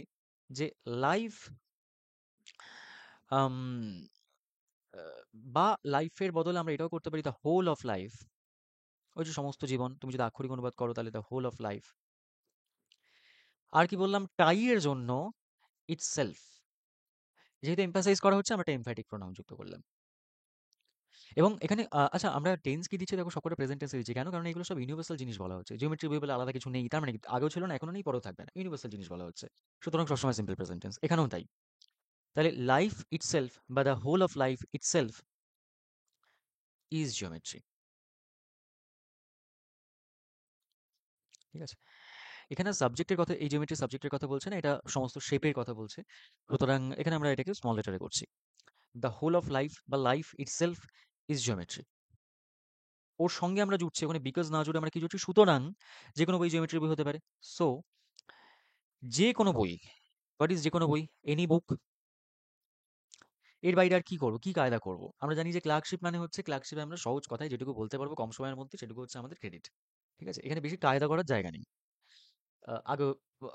যে লাইফ, আম আ বা লাইফের বদলে আমরা এটাও করতে পারি দ্য হোল অফ লাইফ। ওই যে সমস্ত জীবন, তুমি যদি আক্ষরিক অনুবাদ করো তাহলে দ্য হোল অফ লাইফ। আর কি বললাম? টাই এর জন্য ইটসেলফ। যেহেতু এমফাসাইজ করা হচ্ছে আমরা একটা এমফ্যাটিক প্রোনাউন যুক্ত করলাম। এবং এখানে আচ্ছা, আমরা টেন্স কি দিচ্ছি দেখো, সবকটা প্রেজেন্ট টেন্সে দিচ্ছি। কেন? কারণ এগুলো সব ইউনিভার্সাল জিনিস বলা হচ্ছে। জিওমেট্রি বই বলে আলাদা কিছু নেই তার মানে কি? আগেও ছিল না, এখনো নেই, পরেও থাকবে না। ইউনিভার্সাল জিনিস বলা হচ্ছে। সুতরাং সবসময় সিম্পল প্রেজেন্ট টেন্স। এখানেও তাই। তাহলে লাইফ ইটসেলফ বা the whole of life itself is geometry. ঠিক আছে? এখানে সাবজেক্টের কথা, এই জিওমেট্রি সাবজেক্টের কথা বলছে না, এটা সমস্ত শেপের কথা বলছে। সুতরাং এখানে আমরা এটাকে স্মল লেটারে করছি। দ্য হোল অফ লাইফ বা লাইফ ইটসেলফ ইজ জিওমেট্রি। ওর সঙ্গে আমরা জুড়ছি, ওখানে বিকজ না জুড়ে আমরা কি জুড়ছি? সুতরাং যে কোনো বই জিওমেট্রি বই হতে পারে। সো যে কোনো বই, হোয়াট ইজ যে কোনো বই? এনি বুক। এর বাইরে আর কি করবো, কি কায়দা করবো? আমরা জানি যে ক্লার্কশিপ মানে হচ্ছে, ক্লার্কশিপে আমরা সহজ কথায় যেটুকু বলতে পারবো কম সময়ের মধ্যে সেটুকু হচ্ছে আমাদের ক্রেডিট। ঠিক আছে? এখানে বেশি কায়দা করার জায়গা নেই। আগে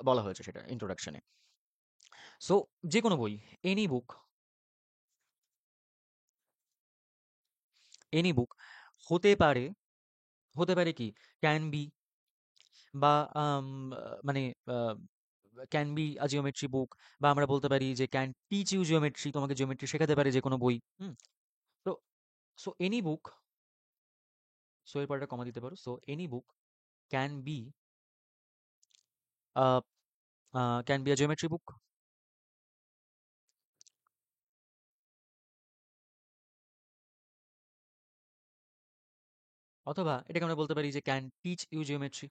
বলা হয়েছে সেটা ইন্ট্রোডাকশনে। সো যে কোনো বই, এনি বুক, এনি বুক হতে পারে, হতে পারে কি? ক্যান বি, বা মানে ক্যান বি আ জিওমেট্রি বুক, বা আমরা বলতে পারি যে ক্যান টিচ ইউ জিওমেট্রি, তোমাকে জিওমেট্রি শেখাতে পারে যে কোনো বই। হুম? তো সো এনি বুক, সো এর পরে একটা কমা দিতে পারো। So any book can be a can be a geometry book. অথবা এটাকে আমরা বলতে পারি যে ক্যান টিচ ইউ জিওমেট্রি।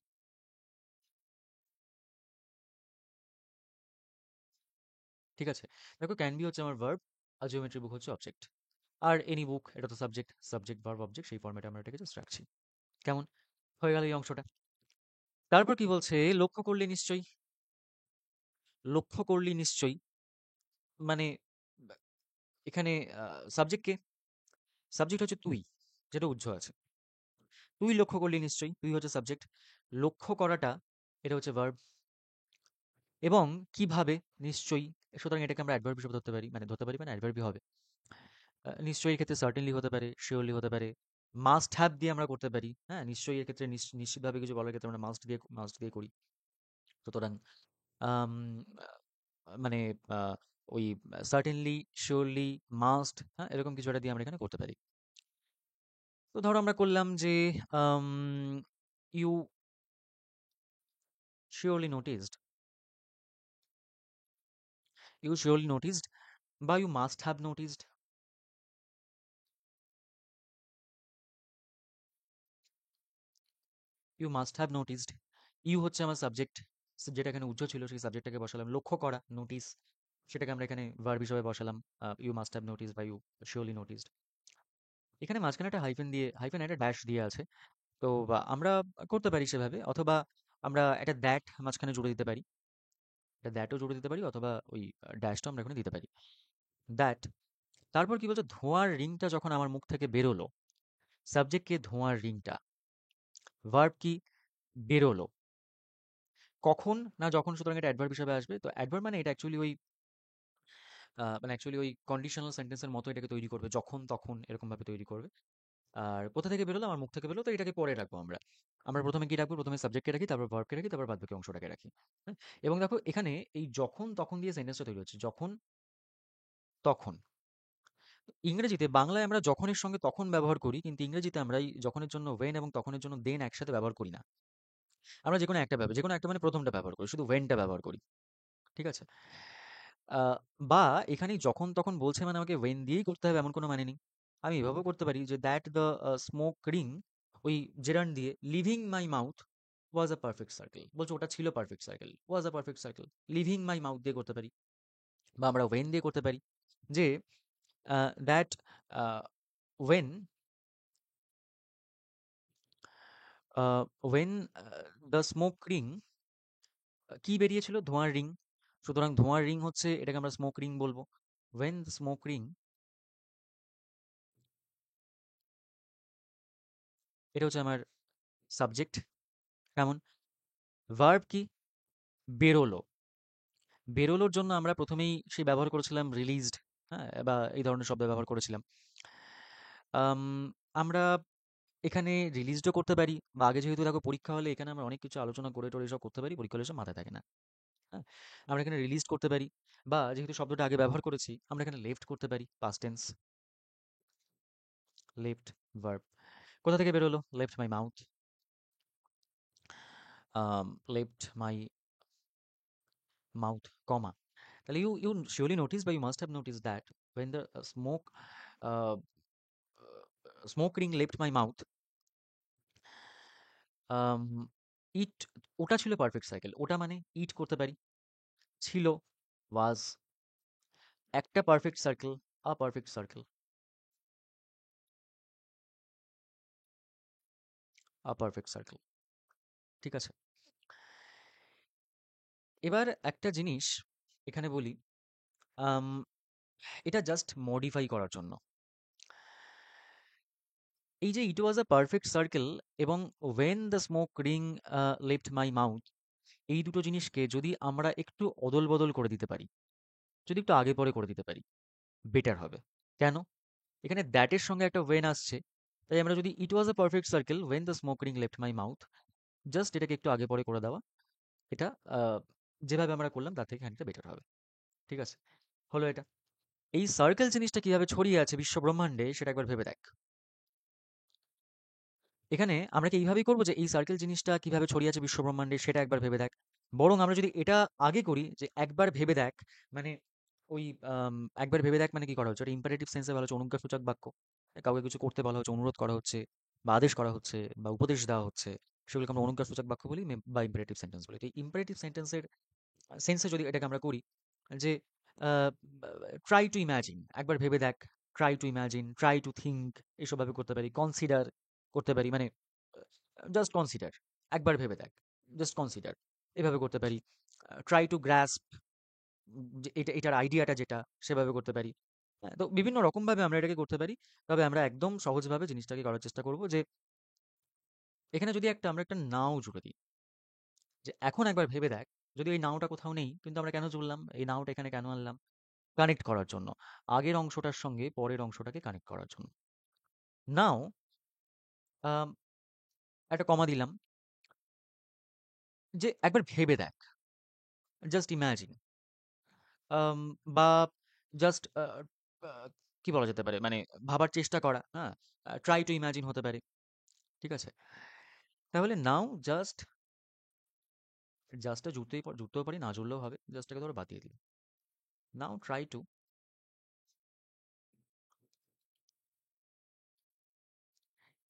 ঠিক আছে? দেখো, ক্যান বি হচ্ছে আমার ভার্ব, আর জিওমেট্রি বুক হচ্ছে অবজেক্ট। আর এনি বুক এটা তো সাবজেক্ট, সাবজেক্ট ভার্ব অবজেক্ট, সেই ফরম্যাটে আমরা এটাকে জাস্ট রাখছি। কেমন? হয়ে গেল এই অংশটা। তারপর কি বলছে? লক্ষ্য করলে নিশ্চয়ই, লক্ষ্য করলি নিশ্চয়ই, মানে বা এখানে সাবজেক্ট কে? সাবজেক্ট হচ্ছে তুই, যেটা উহ্য আছে। তুই লক্ষ্য করলি নিশ্চয়ই, তুই হচ্ছে সাবজেক্ট। লক্ষ্য করাটা এটা হচ্ছে ভার্ব। এবং কিভাবে? নিশ্চয়ই। সুতরাং এটাকে আমরা অ্যাডভার্ব হিসেবে ধরতে পারি, মানে ধরতে পারি মানে অ্যাডভার্বই হবে। নিশ্চয়ই এর ক্ষেত্রে সার্টেনলি হতে পারে, শিওরলি হতে পারে, মাস্ট হ্যাভ দিয়ে আমরা করতে পারি। হ্যাঁ, নিশ্চয়ই এর ক্ষেত্রে নিশ্চিতভাবে কিছু বলার ক্ষেত্রে আমরা মাস্ট দিয়ে করি। সুতরাং আম মানে আ ওই সার্টেনলি, শিওরলি, মাস্ট, হ্যাঁ? এরকম কিছু একটা দিয়ে আমরা এখানে করতে পারি। তো ধরো আমরা করলাম যে um you surely noticed, you surely noticed, বা you must have noticed. You must have noticed. You হচ্ছে আমার সাবজেক্ট, যেটা এখানে উহ্য ছিল সেই সাবজেক্টটাকে বসালাম। লক্ষ্য করা, নোটিস, সেটাকে আমরা এখানে ভার্ব হিসেবে বসালাম। ইউ মাস্ট হ্যাভ নোটিসড বা ইউ শিওরলি নোটিসড। এখানে মাঝখানে একটা হাইফেন দিয়ে, হাইফেন একটা ড্যাশ দিয়ে আছে। তো বা আমরা করতে পারি সেভাবে, অথবা আমরা একটা দ্যাট মাঝখানে জুড়ে দিতে পারি। একটা দ্যাটও জুড়ে দিতে পারি, অথবা ওই ড্যাশটা আমরা এখানে দিতে পারি। দ্যাট। তারপর কি বলছে? ধোঁয়ার রিংটা যখন আমার মুখ থেকে বেরোলো। সাবজেক্ট কে? ধোঁয়ার রিংটা। ভার্ব কি? বেরোলো। কখন? না যখন, সুতরাং এটা অ্যাডভার্ব হিসেবে আসবে। তো অ্যাডভার্ব মানে এটা অ্যাকচুয়ালি ওই মানে অ্যাকচুয়ালি ওই কন্ডিশনাল সেন্টেন্সের মতো এটাকে তৈরি করবে। যখন তখন এরকম ভাবে তৈরি করবে। আর কোথা থেকে বেরোলো? আমার মুখ থেকে বেরোলো, তো এটাকে পরে রাখবো আমরা। আমরা প্রথমে কি রাখবো? প্রথমে সাবজেক্টকে রাখি, তারপর ভার্বকে রাখি, তারপর বাদবাকি অংশটাকে রাখি। হ্যাঁ? এবং দেখো এখানে এই যখন তখন দিয়ে সেন্টেন্সটা তৈরি হচ্ছে। যখন তখন। ইংরেজিতে, বাংলায় আমরা যখনের সঙ্গে তখন ব্যবহার করি, কিন্তু ইংরেজিতে আমরা এই যখনের জন্য when এবং তখনের জন্য then একসাথে ব্যবহার করি না। আমরা যেকোনো একটা ব্যবহার, যেকোনো একটা মানে প্রথমটা ব্যবহার করি, শুধু whenটা ব্যবহার করি। ঠিক আছে? আ বা এখানে যখন তখন বলছে মানে আমাকে when দিয়েই করতে হবে এমন কোনো মানে নেই। আমি এভাবেও করতে পারি যে that the smoke ring, ওই gerund দিয়ে leaving my mouth was a perfect circle, বলছে ওটা ছিল perfect circle, was a perfect circle, leaving my mouth দিয়ে করতে পারি। বা আমরা when দিয়ে করতে পারি যে that uh, when when the smoke ring, কি বেরিয়েছিল? ধোঁয়ার রিং। সুতরাং ধোঁয়ার রিং হচ্ছে, এটাকে আমরা স্মোক রিং বলবো। ওয়েন দ্য স্মোক রিং, এটা হচ্ছে আমার সাবজেক্ট। কেমন? ভার্ব কি? বেরোলো। বেরোলোর জন্য আমরা প্রথমেই সেই ব্যবহার করেছিলাম রিলিজড, হ্যাঁ, বা এই ধরনের শব্দ ব্যবহার করেছিলাম। আম, আমরা এখানে রিলিজডও করতে পারি, বা আগে যেহেতু দেখো পরীক্ষা হলে এখানে আমরা অনেক কিছু আলোচনা করে টোরে সব করতে পারি, পরীক্ষা হলে সব মাথায় থাকে না। হ্যাঁ, আমরা এখানে রিলিজ করতে পারি, বা যেহেতু শব্দটা আগে ব্যবহার করেছি আমরা এখানে লেফট করতে পারি, পাস্ট টেন্স। Left verb. কোথা থেকে বেরোলো? Left my mouth. Left my mouth, comma. তাহলে you surely notice, বা you must have noticed that when the uh, smoke ring left my mouth, um, it, ওটা ছিল পারফেক্ট সাইকেল। ওটা মানে ইট করতে পারি, ছিল ওয়াজ, একটা পারফেক্ট সার্কেল, আ পারফেক্ট সার্কেল, আ পারফেক্ট সার্কেল। ঠিক আছে, এবার একটা জিনিস এখানে বলি, আম, এটা জাস্ট মডিফাই করার জন্য। এই যে it was a perfect circle এবং when the smoke ring left my mouth, এই দুটো জিনিসকে যদি আমরা একটু অদল বদল করে দিতে পারি, যদি একটু আগে পরে করে দিতে পারি, বেটার হবে। কেন? এখানে দ্যাটের সঙ্গে একটা ওয়েন আসছে, তাই আমরা যদি it was a perfect circle when the smoke ring left my mouth, just এটাকে একটু আগে পরে করে দেওয়া, এটা যেভাবে আমরা করলাম তার থেকে খানিকটা বেটার হবে। ঠিক আছে, হলো এটা। এই সার্কেল জিনিসটা কিভাবে ছড়িয়ে আছে বিশ্ব ব্রহ্মাণ্ডে সেটা একবার ভেবে দেখ। এখানে আমরা কি এইভাবেই করবো যে এই সার্কেল জিনিসটা কিভাবে ছড়িয়ে আছে বিশ্ব ব্রহ্মাণ্ডে সেটা একবার ভেবে দেখ, বরং আমরা যদি এটা আগে করি যে একবার ভেবে দেখ, মানে ওই একবার ভেবে দেখ মানে কি করা হচ্ছে, ওটা ইম্পারেটিভ সেন্সে বলা হচ্ছে, অনুজ্ঞাসূচক বাক্য। কাউকে কিছু করতে বলা হচ্ছে, অনুরোধ করা হচ্ছে, বা আদেশ করা হচ্ছে, বা উপদেশ দেওয়া হচ্ছে, সেগুলোকে আমরা অনুজ্ঞাসূচক বাক্য বলি, বা ইম্পারেটিভ সেন্টেন্স বলি। তো ইম্পারেটিভ সেন্টেন্সের সেন্সে যদি এটাকে আমরা করি যে ট্রাই টু ইম্যাজিন, একবার ভেবে দেখ, try to imagine, try to think, এসব ভাবে করতে পারি। কনসিডার করতে পারি, মানে জাস্ট কনসিডার, একবার ভেবে দেখ, জাস্ট কনসিডার, এভাবে করতে পারি। ট্রাই টু গ্রাস্প, এটা এটার আইডিয়াটা যেটা, সেভাবে করতে পারি। হ্যাঁ, তো বিভিন্ন রকম ভাবে আমরা এটাকে করতে পারি। তবে আমরা একদম সহজভাবে জিনিসটাকে করার চেষ্টা করব যে এখানে যদি আমরা একটা নাও জুড়ে দিই, যে এখন একবার ভেবে দেখ, যদি এই নাওটা কোথাও নেই কিন্তু আমরা কেন জুড়লাম, এই নাওটা এখানে কেন আনলাম? কানেক্ট করার জন্য, আগের অংশটার সঙ্গে পরের অংশটাকে কানেক্ট করার জন্য। নাও একটা কমা দিলাম, যে একবার ভেবে দেখ, জাস্ট ইমাজিন, বা জাস্ট কি বলা যেতে পারে, মানে ভাবার চেষ্টা করা, হ্যাঁ, ট্রাই টু ইমাজিন হতে পারে। ঠিক আছে, তাহলে নাও জাস্ট, জাস্টটা জুড়তেও পারি, না জুড়লেও হবে, জাস্টটাকে ধরো বাতিয়ে দিই। নাও ট্রাই টু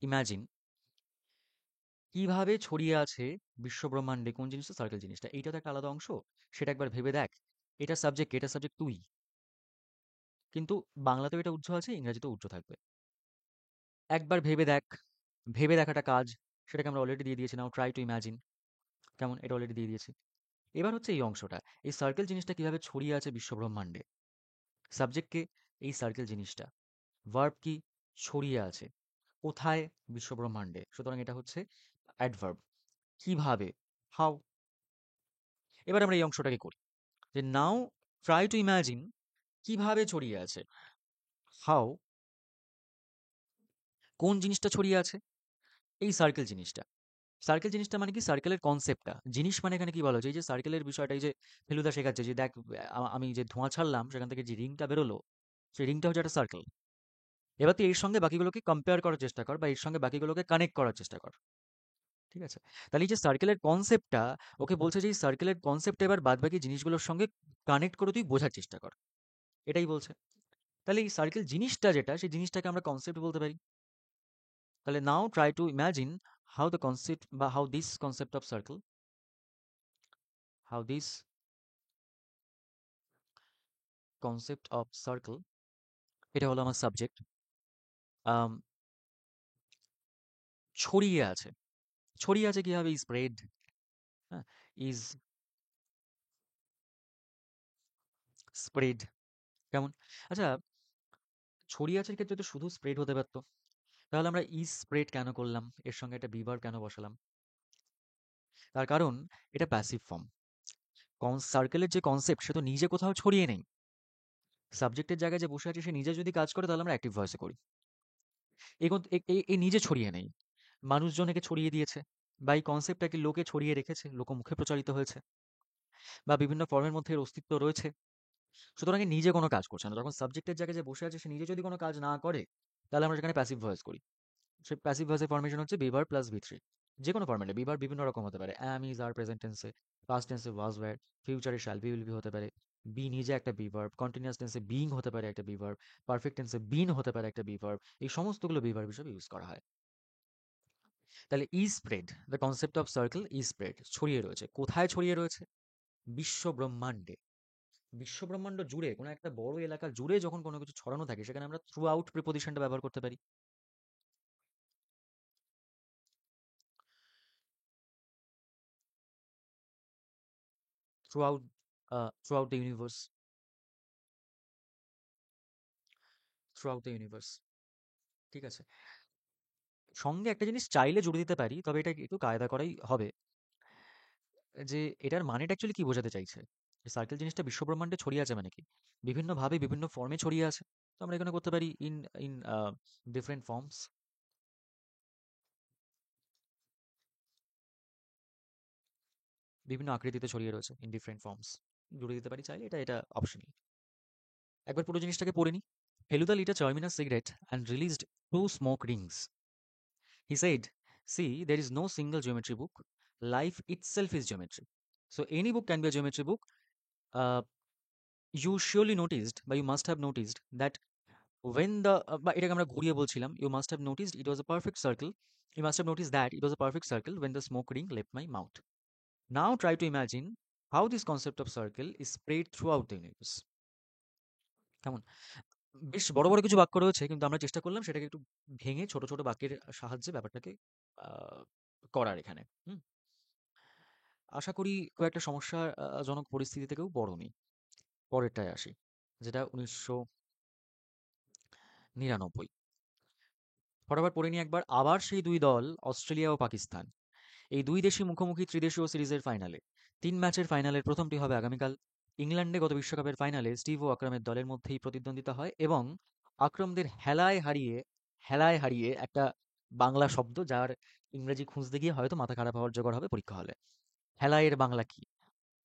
ইমাজিন কিভাবে ছড়িয়ে আছে বিশ্বব্রহ্মাণ্ডে কোন জিনিসটা, সার্কেল জিনিসটা, এইটা তো একটা আলাদা অংশ, সেটা একবার ভেবে দেখ। এটা সাবজেক্ট, এটা সাবজেক্ট তুই, কিন্তু বাংলাতেও এটা উজ্জ্ব আছে, ইংরেজিতেও উজ্জ্ব থাকবে। একবার ভেবে দেখ, ভেবে দেখাটা কাজ, সেটাকে আমরা অলরেডি দিয়ে দিয়েছি, নাও ট্রাই টু ইমাজিন। কেমন? এটা অলরেডি দিয়ে দিয়েছি। এবার হচ্ছে এই অংশটা, এই সার্কেল জিনিসটা কিভাবে ছড়িয়ে আছে বিশ্বব্রহ্মাণ্ডে। সাবজেক্টকে, এই সার্কেল জিনিসটা, ভার্ব কি, ছড়িয়ে আছে কোথায়? বিশ্বব্রহ্মাণ্ডে। সুতরাং এটা হচ্ছে অ্যাডভার্ব। কিভাবে? হাউ। এবার আমরা এই অংশটাকে করি, যে নাও ট্রাই টু ইমাজিন কিভাবে ছড়িয়ে আছে। হাউ, কোন জিনিসটা ছড়িয়ে আছে? এই সার্কেল জিনিসটা। সার্কেল জিনিসটা মানে কি? সার্কেলের কনসেপ্টটা। জিনিস মানে এখানে কি বলা হচ্ছে? এই যে সার্কেলের বিষয়টা, এই যে ফেলুদা শেখাচ্ছে যে দেখ, আমি যে ধোঁয়া ছাড়লাম সেখান থেকে যে রিংটা বেরোলো, সেই রিংটা হচ্ছে একটা সার্কেল। এবার তুই এর সঙ্গে বাকিগুলোকে কম্পেয়ার করার চেষ্টা কর, বা এর সঙ্গে বাকিগুলোকে কানেক্ট করার চেষ্টা কর। ঠিক আছে, তাহলে এই যে সার্কেলের কনসেপ্টটা, ওকে বলছে যে এই সার্কেলের কনসেপ্ট এবার বাদ বাকি জিনিসগুলোর সঙ্গে কানেক্ট করে তুই বোঝার চেষ্টা কর, এটাই বলছে। তাহলে এই সার্কেল জিনিসটা যেটা, সেই জিনিসটাকে আমরা কনসেপ্ট বলতে পারি। তাহলে now try to imagine how the concept, বা how this concept of circle, how this concept of circle, এটা হলো আমার সাবজেক্ট, ছড়িয়ে আছে। ছড়িয়ে আছে কি হবে? স্প্রেড। হ্যাঁ, ইজ স্প্রেড। কেমন? আচ্ছা, ছড়িয়ে আছের ক্ষেত্রে তো শুধু স্প্রেড হতে পারত। তাহলে আমরা ইজ স্প্রেড কেন করলাম? এর সঙ্গে একটা বি ভার্ব কেন বসালাম? তার কারণ এটা প্যাসিভ ফর্ম। সার্কেলের যে কনসেপ্ট সে তো নিজে কোথাও ছড়িয়ে নেই। সাবজেক্টের জায়গায় যে বসে আছে সে নিজে যদি কাজ করে তাহলে আমরা অ্যাক্টিভ ভয়েসে করি। এ নিজে ছড়িয়ে নেই। মানুষজন একে ছড়িয়ে দিয়েছে, বা এই কনসেপ্টটাকে লোকে ছড়িয়ে রেখেছে, লোকমুখে প্রচারিত হয়েছে, বা বিভিন্ন ফর্মের মধ্যে এর অস্তিত্ব রয়েছে। সুতরাং এ নিজে কোনো কাজ করছে না। যখন সাবজেক্টের জায়গায় যে বসে আছে সে নিজে যদি কোনো কাজ না করে, তাহলে আমরা সেখানে প্যাসিভ ভয়েস করি। সে প্যাসিভ ভয়েসের ফর্মেশন হচ্ছে be verb plus V three. যে কোনো ফর্মেটে বি ভার্ব বিভিন্ন রকম হতে পারে। অ্যাম, ইজ, আর প্রেজেন্ট টেন্সে, পাস্ট টেন্সে ওয়াজ ওয়্যার, ফিউচারে শ্যাল বি উইল বি হতে পারে। বি নিজে একটা বি ভার্ব, কন্টিনিউয়াস টেন্সে বিইং হতে পারে একটা বি ভার্ব, পারফেক্ট টেন্সে বিন হতে পারে একটা বি ভার্ব। এই সমস্তগুলো বি ভার্ব হিসেবে ইউজ করা হয়। তাহলে is spread, the concept of circle is spread, ছড়িয়ে রয়েছে। কোথায় ছড়িয়ে রয়েছে? বিশ্ব ব্রহ্মাণ্ডে। বিশ্ব ব্রহ্মাণ্ড জুড়ে, কোনো একটা বড় এলাকা জুড়ে যখন কোনো কিছু ছড়ানো থাকে সেখানে আমরা থ্রু আউট প্রিপোজিশনটা ব্যবহার করতে পারি। Through out, through out the universe, through out the universe. ঠিক আছে? সঙ্গে একটা জিনিস চাইলে জুড়ে দিতে পারি, তবে এটা একটু কায়দা করাই হবে, যে এটার মানেটা অ্যাকচুয়ালি কি বোঝাতে চাইছে। সার্কেল জিনিসটা বিশ্বব্রহ্মাণ্ডে ছড়িয়ে আছে মানে কি? বিভিন্নভাবে বিভিন্ন ফর্মে ছড়িয়ে আছে। তো আমরা এখানে করতে পারি ইন ইন ডিফারেন্ট ফর্মস, বিভিন্ন আকৃতিতে ছড়িয়ে রয়েছে, ইন ডিফারেন্ট ফর্মস জুড়ে দিতে পারি চাইলে। এটা এটা অপশনাল। একবার পুরো জিনিসটাকে পড়ে নি। Feluda lit a Terminus cigarette and released two smoke rings. He said, see, there is no single geometry book. Life itself is geometry. So any book can be a geometry book. Uh, you surely noticed, but you must have noticed that when the বা এটাকে আমরা ঘুরিয়ে বলছিলাম, you must have noticed it was a perfect circle. You must have noticed that it was a perfect circle when the smoke ring left my mouth. Now try to imagine how this concept of circle is spread throughout the universe. কেমন? বেশ বড়, বড় কিছু বাক্য রয়েছে, কিন্তু আমরা চেষ্টা করলাম সেটাকে একটু ভেঙে ছোট, ছোট বাক্যের সাহায্যে ব্যাপারটাকে আ করার এখানে। হুম? আশা করি খুব একটা সমস্যা জনক পরিস্থিতি থেকেও পড়োনি। পরেরটায় আসি, যেটা ১৯৯৯। ফটাফট পড়ে নিই একবার। আবার সেই ২ দল, অস্ট্রেলিয়া ও পাকিস্তান। এই ২ দেশই মুখোমুখি ত্রিদেশীয় সিরিজের ফাইনালে। ৩ ম্যাচের ফাইনালের প্রথমটি হবে আগামীকাল। ইংল্যান্ডে গত বিশ্বকাপের ফাইনালে স্টিভ ও আকরামের দলের মধ্যেই প্রতিদ্বন্দ্বিতা হয়, এবং আকরমদের হেলায় হারিয়ে একটা বাংলা শব্দ যার ইংরেজি খুঁজতে গিয়ে হয়তো মাথা খারাপ হওয়ার জোগাড় হবে পরীক্ষা হলে। হেলায়ের বাংলা কি?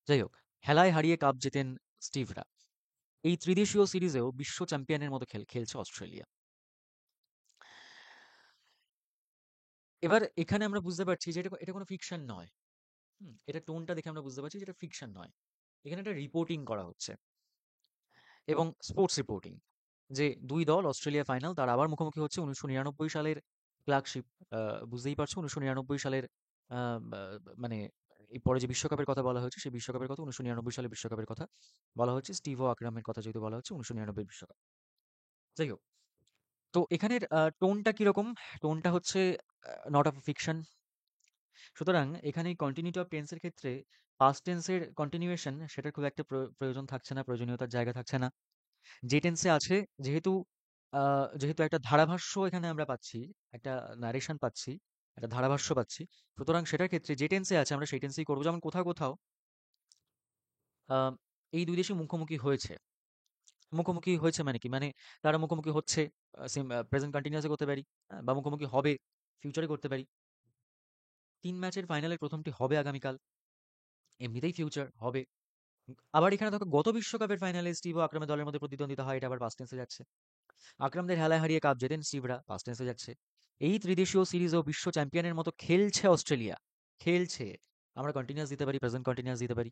যাই হোক, হেলায় হারিয়ে কাপ জেতেন স্টিভরা। এই ত্রিদেশীয় সিরিজেও বিশ্ব চ্যাম্পিয়নের মতো খেলছে অস্ট্রেলিয়া। এবার এখানে আমরা বুঝতে পারছি যে এটা কোনো ফিকশন নয়। এটা টোনটা দেখে আমরা বুঝতে পারছি যে এটা ফিকশন নয়। এখানে একটা রিপোর্টিং করা হচ্ছে, এবং স্পোর্টস রিপোর্টিং। যে ২ দল অস্ট্রেলিয়া ফাইনাল, তারা আবার মুখোমুখি হচ্ছে ১৯৯৯ সালের ক্লার্কশিপ। বুঝতেই পারছো ১৯৯৯ সালের আ বা মানে এই পরে যে বিশ্বকাপের কথা বলা হয়েছে, সেই বিশ্বকাপের কথা ১৯৯৯ সালের বিশ্বকাপের কথা বলা হচ্ছে। স্টিভ ও আকরামের কথা যেহেতু বলা হচ্ছে ১৯৯৯ বিশ্বকাপ। যাই হোক, তো এখানের টোনটা কিরকম? টোনটা হচ্ছে নট অফ ফিকশন। সুতরাং এখানে কন্টিনিউটি অফ টেন্স এর ক্ষেত্রে পাস্ট টেন্স এর কন্টিনিউয়েশন সেটার খুব একটা প্রয়োজন থাকছে না, প্রয়োজনীয়তার জায়গা থাকছে না। যে টেন্সে আছে, যেহেতু যেহেতু একটা ধারাভাষ্য এখানে আমরা পাচ্ছি, একটা ন্যারেশন পাচ্ছি, একটা ধারাভাষ্য পাচ্ছি, সুতরাং সেটার ক্ষেত্রে যে টেন্সে আছে আমরা সেই টেন্সেই করবো। যেমন কোথাও কোথাও আ এই ২ দেশই মুখোমুখি হয়েছে। মুখোমুখি হয়েছে মানে কি? মানে তারা মুখোমুখি হচ্ছে, প্রেজেন্ট কন্টিনিউয়াস এ করতে পারি, বা মুখোমুখি হবে, ফিউচারে করতে পারি। ৩ ম্যাচের ফাইনালের ১ম টি হবে আগামীকাল। এমনিতেই ফিউচার হবে। আবার এখানে দেখো গত বিশ্বকাপের ফাইনালে স্টিভ ও আকরামের দলের মধ্যে প্রতিদ্বন্দ্বিতা হয়, এটা আবার পাস্ট টেন্সে যাচ্ছে। আকরামদের হেলায় হারিয়ে কাপ জেতেন স্টিভরা, পাস্ট টেন্সে যাচ্ছে। এই ত্রিদেশীয় সিরিজেও বিশ্ব চ্যাম্পিয়নের মতো খেলছে অস্ট্রেলিয়া। খেলছে। আমরা কন্টিনিউয়াস দিতে পারি, প্রেজেন্ট কন্টিনিউয়াস দিতে পারি।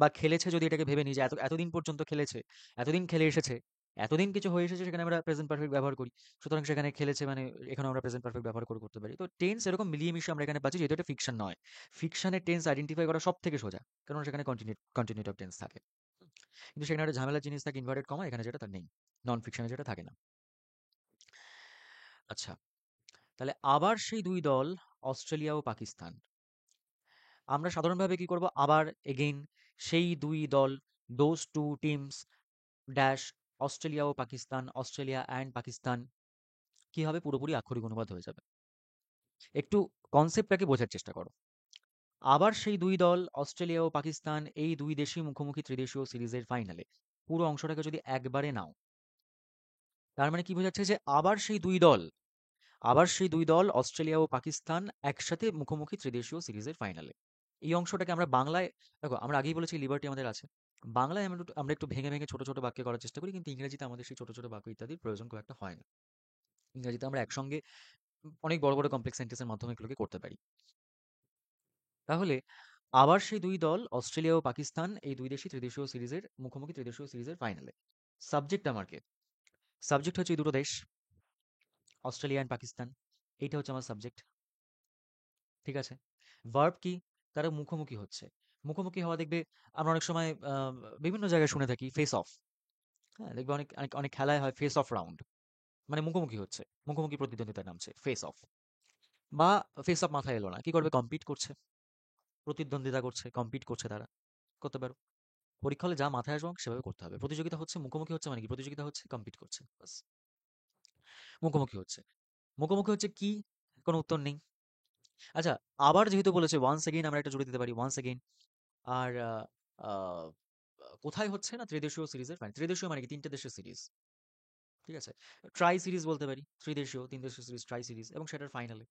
বা খেলেছে যদি এটাকে ভেবে নিই যে এতদিন পর্যন্ত খেলেছে, এতদিন খেলে এসেছে, এতদিন কিছু হয়ে এসেছে, সেখানে আমরা প্রেজেন্ট পারফেক্ট ব্যবহার করি। সুতরাং সেখানে খেলেছে মানে এখানে আমরা প্রেজেন্ট পারফেক্ট ব্যবহার করে করতে পারি। তো টেন্স এরকম মিলিয়ে মিশিয়ে আমরা এখানে পাচ্ছি, যেহেতু এটা ফিকশন নয়। ফিকশনের টেন্স আইডেন্টিফাই করা সব থেকে সোজা, কারণ সেখানে কন্টিনিউটি অফ টেন্স থাকে। কিন্তু সেখানে একটা ঝামেলার জিনিস থাকে ইনভার্টেড কমা, এখানে যেটা তার নেই। নন ফিকশনে যেটা থাকে না। আচ্ছা, তাহলে আবার সেই দুই দল অস্ট্রেলিয়া ও পাকিস্তান। আমরা সাধারণভাবে কি করব? আবার এগেইন সেই দুই দল, those two teams dash Australia ও পাকিস্তান, অস্ট্রেলিয়া অ্যান্ড পাকিস্তান, কি হবে? পুরোপুরি আক্ষরিক অনুবাদ হয়ে যাবে। একটু কনসেপ্টটাকে বোঝার চেষ্টা করো। আবার সেই দুই দল অস্ট্রেলিয়া ও পাকিস্তান, এই দুই দেশই মুখোমুখি ত্রিদেশীয় সিরিজের ফাইনালে। পুরো অংশটাকে যদি একবারে নাও, তার মানে কি বোঝাচ্ছে? যে আবার সেই দুই দল অস্ট্রেলিয়া ও পাকিস্তান একসাথে মুখোমুখি ত্রিদেশীয় সিরিজের ফাইনালে। এই অংশটাকে আমরা বাংলায়, দেখো আমরা আগেই বলেছি লিবার্টি আমাদের আছে। বাংলায় আমরা একটু ভেঙে ভেঙে ছোট ছোট বাক্যে করার চেষ্টা করি, কিন্তু ইংরেজিতে আমাদের সেই ছোট ছোট বাক্য ইত্যাদির প্রয়োজন খুব একটা হয় না। ইংরেজিতে আমরা একসঙ্গে অনেক বড় বড় কমপ্লেক্স সেন্টেন্সের মাধ্যমে এগুলোকে করতে পারি। তাহলে আবার সেই দুই দল অস্ট্রেলিয়া ও পাকিস্তান, এই দুই দেশই ত্রিদেশীয় সিরিজের মুখোমুখি ত্রিদেশীয় সিরিজের ফাইনালে। সাবজেক্ট আমার কে? সাবজেক্ট হচ্ছে এই দুটো দেশ, অস্ট্রেলিয়া অ্যান্ড পাকিস্তান। এইটা হচ্ছে আমার সাবজেক্ট। ঠিক আছে? ভার্ব কি? তারা মুখোমুখি হচ্ছে। মুখোমুখি হওয়া দেখবে আমরা অনেক সময় বিভিন্ন জায়গায় শুনে থাকি ফেস অফ। হ্যাঁ, দেখবে অনেক অনেক অনেক খেলায় হয় ফেস অফ রাউন্ড। মানে মুখোমুখি হচ্ছে, মুখোমুখি প্রতিদ্বন্দ্বিতায় নামছে, ফেস অফ। বা ফেস অফ মাথায় এলো না, কি করবে? কম্পিট করছে, প্রতিদ্বন্দ্বিতা করছে, কম্পিট করছে তারা। করতে পারো। পরীক্ষা হলে যা মাথায় আসবে আমাকে সেভাবে করতে হবে। প্রতিযোগিতা হচ্ছে, মুখোমুখি হচ্ছে মানে কি? প্রতিযোগিতা হচ্ছে, কম্পিট করছে, বাস। মুখোমুখি হচ্ছে। মুখোমুখি হচ্ছে কি? কোনো উত্তর নেই। আচ্ছা, আবার যেহেতু বলেছে ওয়ান্স এগেইন, আমরা একটা জুড়ে দিতে পারি ওয়ান্স এগেইন। আর আহ, কোথায় হচ্ছে না? ত্রিদেশীয় সিরিজের ফাইনাল। ত্রিদেশীয় মানে কি? তিনটে দেশের সিরিজ। ঠিক আছে? ট্রাই সিরিজ বলতে পারি, ত্রিদেশীয় তিন দেশের সিরিজ ট্রাই সিরিজ, এবং সেটার ফাইনালে।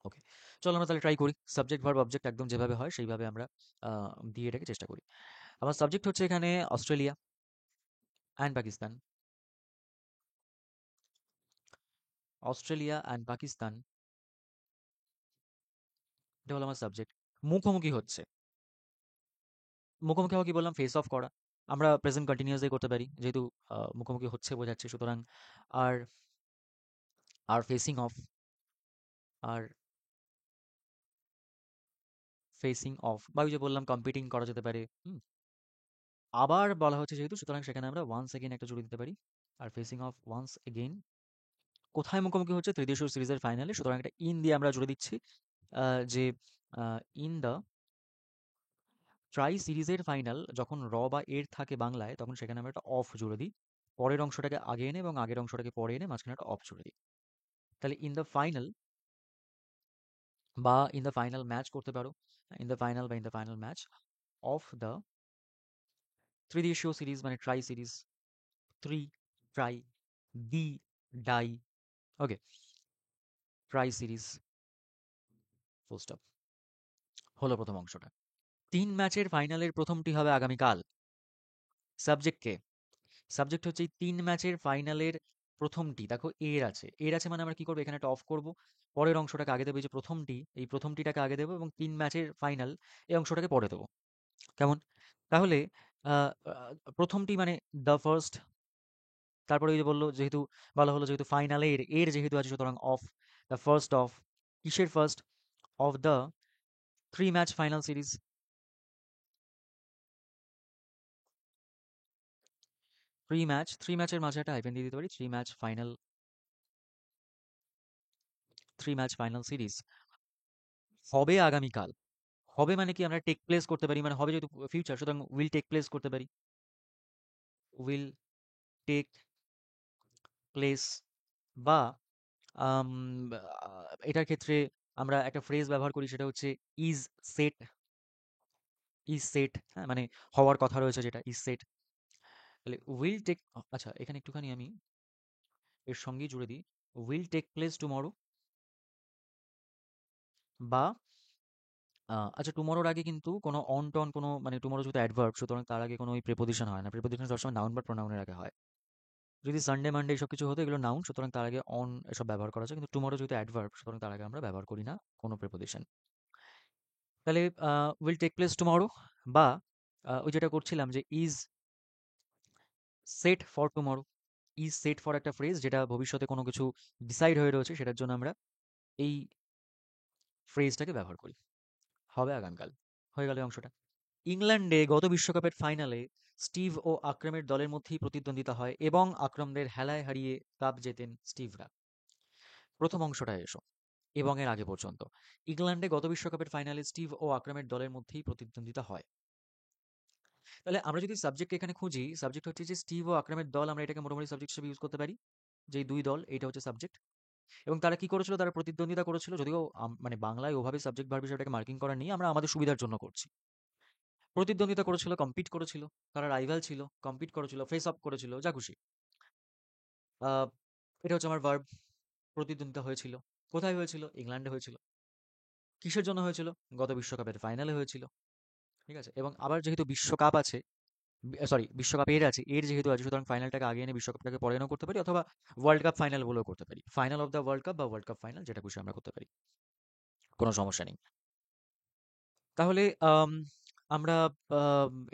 ওকে, চলো আমরা তাহলে ট্রাই করি। সাবজেক্ট ভার্ব অবজেক্ট একদম যেভাবে হয় সেইভাবে আমরা দিয়ে এটাকে চেষ্টা করি। আমার সাবজেক্ট হচ্ছে এখানে Australia and Pakistan. Australia and Pakistan, এটা হলো আমার সাবজেক্ট। মুখোমুখি হচ্ছে। মুখোমুখি হওয়া কি বললাম? ফেস অফ করা। আমরা প্রেজেন্ট কন্টিনিউয়াস দিয়ে করতে পারি, যেহেতু মুখোমুখি হচ্ছে বোঝাচ্ছে, সুতরাং are are facing off, are facing off, বা ওই যে বললাম কম্পিটিং করা যেতে পারে। আবার বলা হচ্ছে যেহেতু, সুতরাং সেখানে আমরা ওয়ান্স এগেইন একটা জুড়ে দিতে পারি। আর ফেসিং অফ ওয়ান্স এগেইন কোথায় মুখোমুখি হচ্ছে? ত্রিদেশীয় সিরিজের ফাইনালে, সুতরাং একটা ইন দিয়ে আমরা জুড়ে দিচ্ছি। যে ইন দ্য ট্রাই সিরিজের ফাইনাল, যখন র বা এর থাকে বাংলায়, তখন সেখানে আমরা একটা অফ জুড়ে দিই। পরের অংশটাকে আগে এনে এবং আগের অংশটাকে পরে এনে মাঝখানে একটা অফ জুড়ে দিই। তাহলে ইন দ্য ফাইনাল বা ইন দ্য ফাইনাল ম্যাচ করতে পারো। ইন দ্য ফাইনাল বা in the final match of the ত্রিদেশীয় সিরিজ, মানে ট্রাই সিরিজ। ত্রি, ট্রাই, দি, ডাই। ওকে, ট্রাই সিরিজ, ফুল স্টপ। হলো প্রথম অংশটা। ৩ ম্যাচের ফাইনালের প্রথমটি হবে আগামীকাল। সাবজেক্ট কে? সাবজেক্ট হচ্ছে এই ৩ ম্যাচের ফাইনালের প্রথমটি। দেখো এর আছে মানে আমরা কি করবো? এখানে একটা অফ করব। পরের অংশটাকে আগে দেবো, এই যে প্রথমটি, এই প্রথমটিটাকে আগে দেবো, এবং ৩ ম্যাচের ফাইনাল এই অংশটাকে পরে দেবো। কেমন? তাহলে আহ, আহ, প্রথমটি মানে দ্য ফার্স্ট। তারপরে ওই যে বললো, যেহেতু বলা হলো যেহেতু ফাইনালে এর যেহেতু আছে, সুতরাং অফ দ্য ফার্স্ট অফ, কিসের first? Of the 3 match final series. 3 ম্যাচের মাঝে একটা হাইফেন দিয়ে দিতে পারি। 3 ম্যাচ ফাইনাল সিরিজ হবে আগামীকাল। হবে মানে কি? আমরা টেক প্লেস করতে পারি, মানে হবে যেহেতু ফিউচার, সুতরাং উইল টেক প্লেস করতে পারি। উইল টেক প্লেস, বা আম, এটার ক্ষেত্রে আমরা একটা ফ্রেজ ব্যবহার করি, সেটা হচ্ছে ইজ সেট। ইজ সেট, হ্যাঁ, মানে হওয়ার কথা রয়েছে যেটা, ইজ সেট। তাহলে উইল টেক, আচ্ছা এখানে একটুখানি আমি এর সঙ্গেই জুড়ে দিই, উইল টেক প্লেস টুমরো। বা আচ্ছা, টুমরোর আগে কিন্তু কোনো অন টন, কোনো মানে টুমরো যেহেতু অ্যাডভার্ব, সুতরাং তার আগে কোনো ওই প্রেপোজিশন হয় না। প্রেপোজিশন সবসময় নাউন বা প্রোনাউনের আগে হয়। যদি সানডে মানডে এসব কিছু হতো, এগুলো নাউন, সুতরাং তার আগে অন এসব ব্যবহার করা যায়। কিন্তু টুমরো যেহেতু অ্যাডভার্ব, সুতরাং তার আগে আমরা ব্যবহার করি না কোনো প্রেপোজিশন। তাহলে উইল টেক প্লেস টুমরো, বা ওই যেটা করছিলাম যে is set for tomorrow. Is set for একটা ফ্রেজ যেটা ভবিষ্যতে কোনো কিছু ডিসাইড হয়ে রয়েছে, সেটার জন্য আমরা এই ফ্রেজটাকে ব্যবহার করি। হবে আগামীকাল। হয়ে গেল এই অংশটা। ইংল্যান্ডে গত বিশ্বকাপের ফাইনালে স্টিভ ও আকরামের দলের মধ্যেই প্রতিদ্বন্দ্বিতা হয় এবং আকরামদের হেলায় হারিয়ে কাপ জেতেন স্টিভরা। প্রথম অংশটায় এসো এবং এর আগে পর্যন্ত। ইংল্যান্ডে গত বিশ্বকাপের ফাইনালে স্টিভ ও আকরামের দলের মধ্যেই প্রতিদ্বন্দ্বিতা হয়। তাহলে আমরা যদি সাবজেক্ট এখানে খুঁজি, সাবজেক্ট হচ্ছে যে স্টিভ ও আকরামের দল, আমরা এটাকে মোটামুটি সাবজেক্ট হিসেবে ইউজ করতে পারি। যে দুই দল, এইটা হচ্ছে সাবজেক্ট। এবং তারা কি করেছিল? তারা প্রতিদ্বন্দ্বিতা করেছিল। যদিও মানে বাংলায় ওভাবে সাবজেক্ট ভার্ব হিসেবে এটাকে মার্কিং করা নেই, আমরা আমাদের সুবিধার জন্য করছি। প্রতিদ্বন্দ্বিতা করেছিল, কম্পিট করেছিল, তারা রাইভাল ছিল, কম্পিট করেছিল, ফেস অফ করেছিল, যা খুশি। আহ, এটা হচ্ছে আমার ভার্ব। প্রতিদ্বন্দ্বিতা হয়েছিল। কোথায় হয়েছিল? ইংল্যান্ডে হয়েছিল। কিসের জন্য হয়েছিল? গত বিশ্বকাপের ফাইনালে হয়েছিল। ঠিক আছে? এবং আবার যেহেতু বিশ্বকাপ আছে, সরি বিশ্বকাপ এর আছে, এর যেহেতু আছে, সুতরাং ফাইনালটাকে আগে এনে বিশ্বকাপটাকে পরে এনেও করতে পারি, অথবা ওয়ার্ল্ড কাপ ফাইনাল বলেও করতে পারি। Final of the world cup বা ওয়ার্ল্ড কাপ ফাইনাল, যেটা খুশি আমরা করতে পারি, কোনো সমস্যা নেই। তাহলে আমরা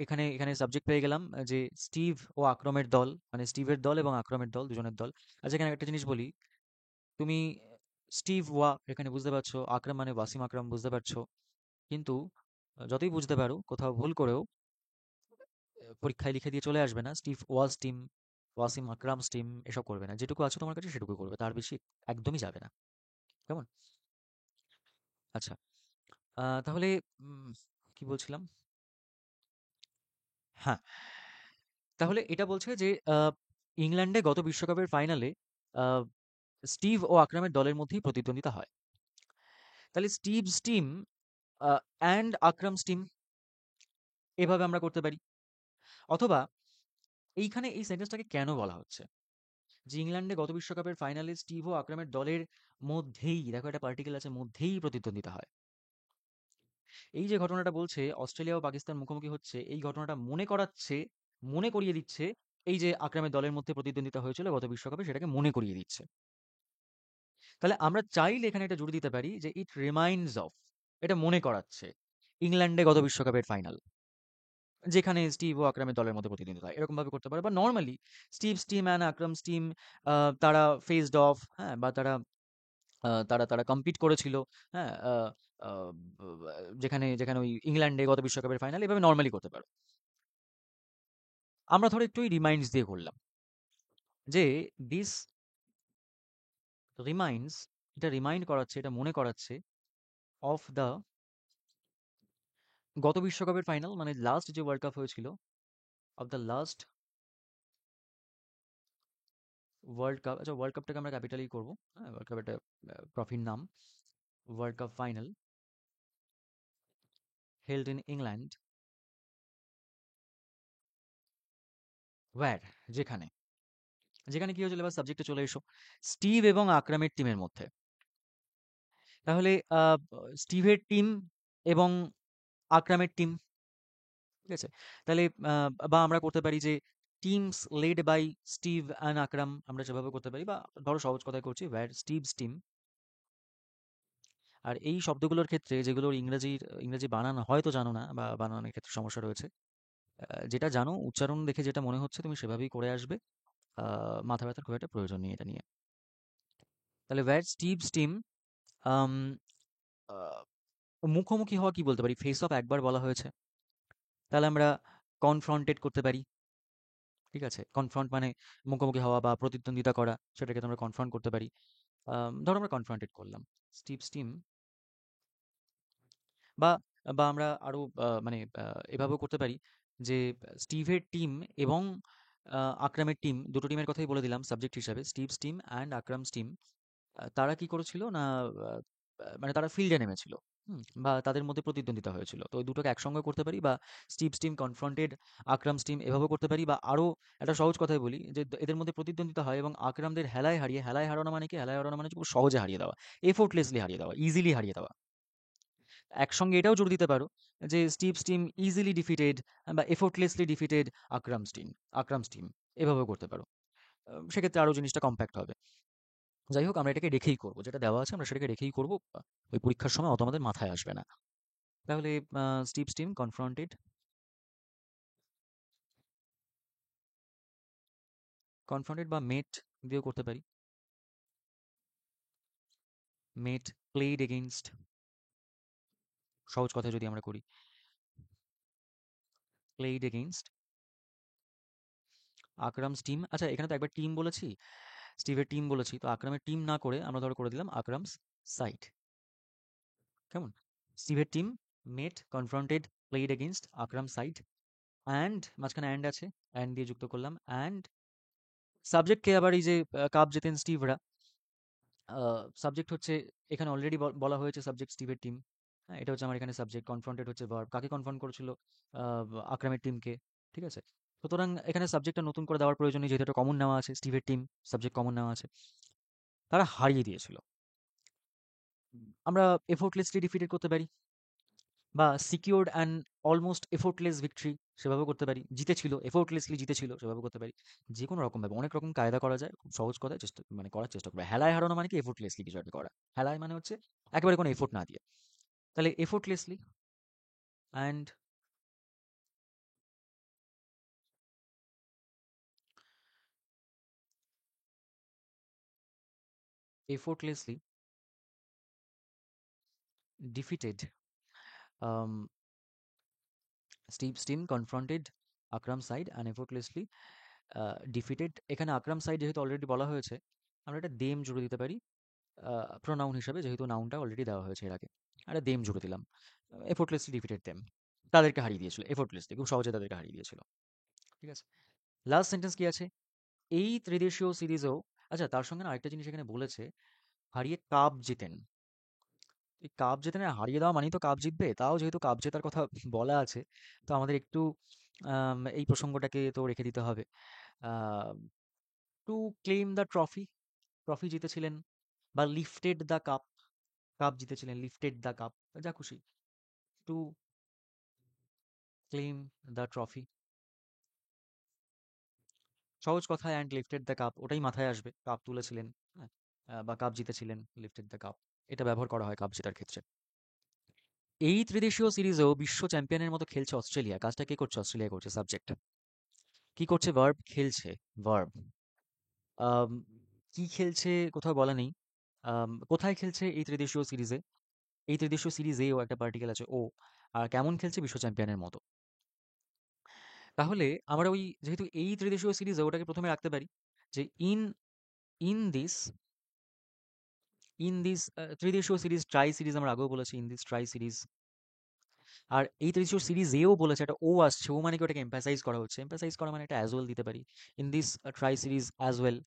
এখানে এখানে সাবজেক্ট পেয়ে গেলাম, যে স্টিভ ও আকরমের দল, মানে স্টিভের দল এবং আকরমের দল, দুজনের দল। আচ্ছা, এখানে একটা জিনিস বলি। তুমি স্টিভ ওয়া এখানে বুঝতে পারছো, আকরাম মানে ওয়াসিম আকরাম বুঝতে পারছো, কিন্তু যতই বুঝতে পারো, কোথাও ভুল করেও পরীক্ষায় লিখে দিয়ে চলে আসবে না স্টিভ ওয়াজ টিম, ওয়াসিম আকরামস টিম, এসব করবে না। যেটুকু আছে তোমার কাছে সেটুকু করবে, তার বেশি একদমই যাবে না। কেমন? আচ্ছা, তাহলে উম, কি বলছিলাম? হ্যাঁ, তাহলে এটা বলছে যে ইংল্যান্ডে গত বিশ্বকাপের ফাইনালে স্টিভ ও আকরামের দলের মধ্যেই প্রতিদ্বন্দ্বিতা হয়। তাহলে স্টিভস টিম অ্যান্ড আকরামস টিম, এভাবে আমরা করতে পারি। অথবা এইখানে এই সেন্টেন্সটাকে কেন বলা হচ্ছে যে ইংল্যান্ডে গত বিশ্বকাপের ফাইনালে স্টিভ ও আকরামের দলের মধ্যেই, দেখো একটা পার্টিকেল আছে, মধ্যেই প্রতিদ্বন্দ্বিতা হয়। এই যে ঘটনাটা বলছে অস্ট্রেলিয়া ও পাকিস্তান মুখোমুখি হচ্ছে, এই ঘটনাটা মনে করাচ্ছে, মনে করিয়ে দিচ্ছে এই যে আকরামের দলের মধ্যে প্রতিদ্বন্দ্বিতা হয়েছিল গত বিশ্বকাপে, সেটাকে মনে করিয়ে দিচ্ছে। তাহলে আমরা চাইলে এখানে এটা জুড়ে দিতে পারি যে ইট রিমাইন্ডস অফ, এটা মনে করাচ্ছে ইংল্যান্ডে গত বিশ্বকাপের ফাইনাল, যেখানে স্টিভ ও আকরামের দলের মধ্যে প্রতিদ্বন্দ্বিতা হয়, এরকম ভাবে করতে পারে। বা নর্মালি স্টিভস টিম অ্যান্ড আকরামস টিম, তারা ফেসড অফ, হ্যাঁ, বা তারা তারা তারা কম্পিট করেছিল, হ্যাঁ, আহ, যেখানে যেখানে ওই ইংল্যান্ডে গত বিশ্বকাপের ফাইনাল, এভাবে নর্মালি করতে পারো। আমরা ধরো একটু রিমাইন্ডস দিয়ে করলাম, যে দিস রিমাইন্ডস, এটা রিমাইন্ড করাচ্ছে, এটা মনে করাচ্ছে অফ দ্য গত বিশ্বকাপের ফাইনাল, মানে লাস্ট যে ওয়ার্ল্ড কাপ হয়েছিল, of the last world cup. আচ্ছা, ওয়ার্ল্ড কাপটাকে আমরা ক্যাপিটালি করবো, হ্যাঁ, ওয়ার্ল্ড কাপ একটা ট্রফির নাম। World cup final held in England, where, যেখানে, যেখানে কি হয়েছিল, এবার সাবজেক্টে চলে এসো, স্টিভ এবং আকরামের টিমের মধ্যে। তাহলে স্টিভের টিম এবং আকরামের টিম, ঠিক আছে? তাহলে বা আমরা করতে পারি যে teams led by Steve and Akram, আমরা সেভাবে করতে পারি। বা ধরো সহজ কথায় করছি, ওয়্যার স্টিভস টিম। আর এই শব্দগুলোর ক্ষেত্রে, যেগুলোর ইংরেজি বানান হয়তো জানো না, বা বানানোর ক্ষেত্রে সমস্যা রয়েছে, যেটা জানো, উচ্চারণ দেখে যেটা মনে হচ্ছে তুমি সেভাবেই করে আসবে। মাথা ব্যথার খুব একটা প্রয়োজন নেই এটা নিয়ে। তাহলে ওয়্যার স্টিভস টিম, মুখোমুখি হওয়া কি বলতে পারি? ফেস অফ একবার বলা হয়েছে, তাহলে আমরা কনফ্রন্টেড করতে পারি। ঠিক আছে? কনফ্রন্ট মানে মুখোমুখি হওয়া বা প্রতিদ্বন্দ্বিতা করা, সেটাকে তোমরা কনফ্রন্ট করতে পারি। ধরো আমরা কনফ্রন্টেড করলাম স্টিভস টিম, বা বা আমরা আরো মানে এভাবেও করতে পারি যে স্টিভের টিম এবং আকরামের টিম, দুটো টিমের কথাই বলে দিলাম সাবজেক্ট হিসাবে, স্টিভস টিম অ্যান্ড আকরামস টিম। তারা কি করেছিল না, আহ, মানে তারা ফিল্ডে নেমেছিল, বা তাদের মধ্যে প্রতিদ্বন্দ্বিতা হয়েছিল। তো ওই দুটোকে একসঙ্গে করতে পারি, বা স্টিভস টিম কনফ্রন্টেড আকরামস টিম, এভাবে করতে পারি। বা আরো একটা সহজ কথাই বলি, যে এদের মধ্যে প্রতিদ্বন্দ্বিতা হয় এবং আকরামদের হেলায় হারিয়ে, হেলায় হারানো মানে কি? হেলায় হারানো মানে হচ্ছে খুব সহজে হারিয়ে দেওয়া, এফোর্টলেসলি হারিয়ে দেওয়া, ইজিলি হারিয়ে দেওয়া। একসঙ্গে এটাও জোর দিতে পারো যে স্টিভস টিম ইজিলি ডিফিটেড, বা এফোর্টলেসলি ডিফিটেড আকরামস টিম, এভাবেও করতে পারো। সেক্ষেত্রে আরো জিনিসটা কম্প্যাক্ট হবে। যাই হোক, আমরা এটাকে রেখেই করবো, যেটা দেওয়া আছে আমরা সেটাকে রেখেই করবো। ওই পরীক্ষার সময় অত আমাদের মাথায় আসবে না। তাহলে স্টিভস টিম কনফ্রন্টেড, বা মেট দিয়েও করতে পারি। মেট প্লেড এগেইনস্ট, সহজ কথায় যদি আমরা করি, প্লেড এগেইনস্ট আকরামস টিম। আচ্ছা, এখানে তো একবার টিম বলেছি, স্টিভের টিম বলেছি, তো আকরামের টিম না করে আমরা ধরো করে দিলাম আকরামস সাইড। কেমন? স্টিভের team mate, confronted, played against Akram side, and মাঝখানে অ্যান্ড আছে, অ্যান্ড দিয়ে যুক্ত করলাম, অ্যান্ড সাবজেক্টকে আবার এই যে কাপ জেতেন স্টিভরা, সাবজেক্ট হচ্ছে এখানে অলরেডি বলা হয়েছে সাবজেক্ট স্টিভের টিম। হ্যাঁ, এটা হচ্ছে আমার এখানে সাবজেক্ট, কনফ্রন্টেড হচ্ছে ভার্ব, কাকে কনফ্রন্ট করেছিল? আকরামের টিমকে। ঠিক আছে, সুতরাং এখানে সাবজেক্টটা নতুন করে দেওয়ার প্রয়োজন নেই, যেহেতু এটা কমন নেওয়া আছে, স্টিভের টিম সাবজেক্ট কমন নেওয়া আছে। তারা হারিয়ে দিয়েছিল। আমরা এফোর্টলেসলি ডিফিটেড করতে পারি, বা secured and almost effortless victory সেভাবেও করতে পারি, জিতেছিল, এফোর্টলেসলি জিতেছিল সেভাবে করতে পারি। যে কোনো রকম ভাবে অনেক রকম কায়দা করা যায়, খুব সহজ কথায় চেষ্টা মানে করার চেষ্টা করবে। হেলায় হারানো মানে কি? এফোর্টলেসলি কিছু একটা করা। হেলায় মানে হচ্ছে একেবারে কোনো এফোর্ট না দিয়ে। তাহলে effortlessly, and effortlessly defeated Steve's team confronted Akram side and effortlessly defeated। এখানে আকরাম সাইড যেহেতু অলরেডি বলা হয়েছে, আমরা একটা দেম জুড়ে দিতে পারি প্রোনাউন হিসাবে, যেহেতু নাউনটা অলরেডি দেওয়া হয়েছে এর আগে। একটা দেম জুড়ে দিলাম, এফোর্টলেসলি ডিফিটেড দেম, তাদেরকে হারিয়ে দিয়েছিল, এফোর্টলেসলি খুব সহজে তাদেরকে হারিয়ে দিয়েছিল। ঠিক আছে, লাস্ট সেন্টেন্স কি আছে? এই ত্রিদেশীয় সিরিজেও, আচ্ছা তার সঙ্গে না আরেকটা জিনিস এখানে বলেছে, হারিয়ে কাপ জেতেন। এই কাপ জেতে না, হারিয়ে দেওয়া মানেই তো কাপ জিতবে, তাও যেহেতু কাপ জেতার কথা বলা আছে, তো আমাদের একটু এই প্রসঙ্গটাকে তো রেখে দিতে হবে। To claim the trophy, trophy জিতেছিলেন, বা লিফটেড দ্য কাপ, কাপ জিতেছিলেন, লিফটেড দ্য কাপ, যা খুশি। টু ক্লেম দ্য ট্রফি, সহজ কথা, অ্যান্ড লিফটেড দ্য কাপ ওটাই মাথায় আসবে, কাপ তুলেছিলেন, হ্যাঁ, বা কাপ জিতেছিলেন, লিফটেড দ্য কাপ, এটা ব্যবহার করা হয় কাপ জেতার ক্ষেত্রে। এই ত্রিদেশীয় সিরিজেও বিশ্ব চ্যাম্পিয়নের মতো খেলছে অস্ট্রেলিয়া। কাজটা কে করছে? অস্ট্রেলিয়া করছে। সাবজেক্ট কি করছে? ভার্ব, খেলছে, ভার্ব। আম, কি খেলছে কোথাও বলা নেই। কোথায় খেলছে? এই ত্রিদেশীয় সিরিজে। এই ত্রিদেশীয় সিরিজেও একটা পার্টিকেল আছে ও। আর কেমন খেলছে? বিশ্ব চ্যাম্পিয়নের মতো। তাহলে আমরা ওই, যেহেতু এই ত্রিদেশীয় সিরিজে, ওটাকে প্রথমে রাখতে পারি যে in in this in this ত্রিদেশীয় সিরিজ, ট্রাই সিরিজ আমরা আগেও বলেছি, ইন দিস ট্রাই সিরিজ। আর এই ত্রিদেশীয় সিরিজেও বলেছে একটা ও আসছে, ও মানে কি? ওটাকে এম্পাসাইজ করা হচ্ছে, এম্পাসাইজ করা মানে একটা অ্যাজ ওয়েল দিতে পারি, in this tri series as well.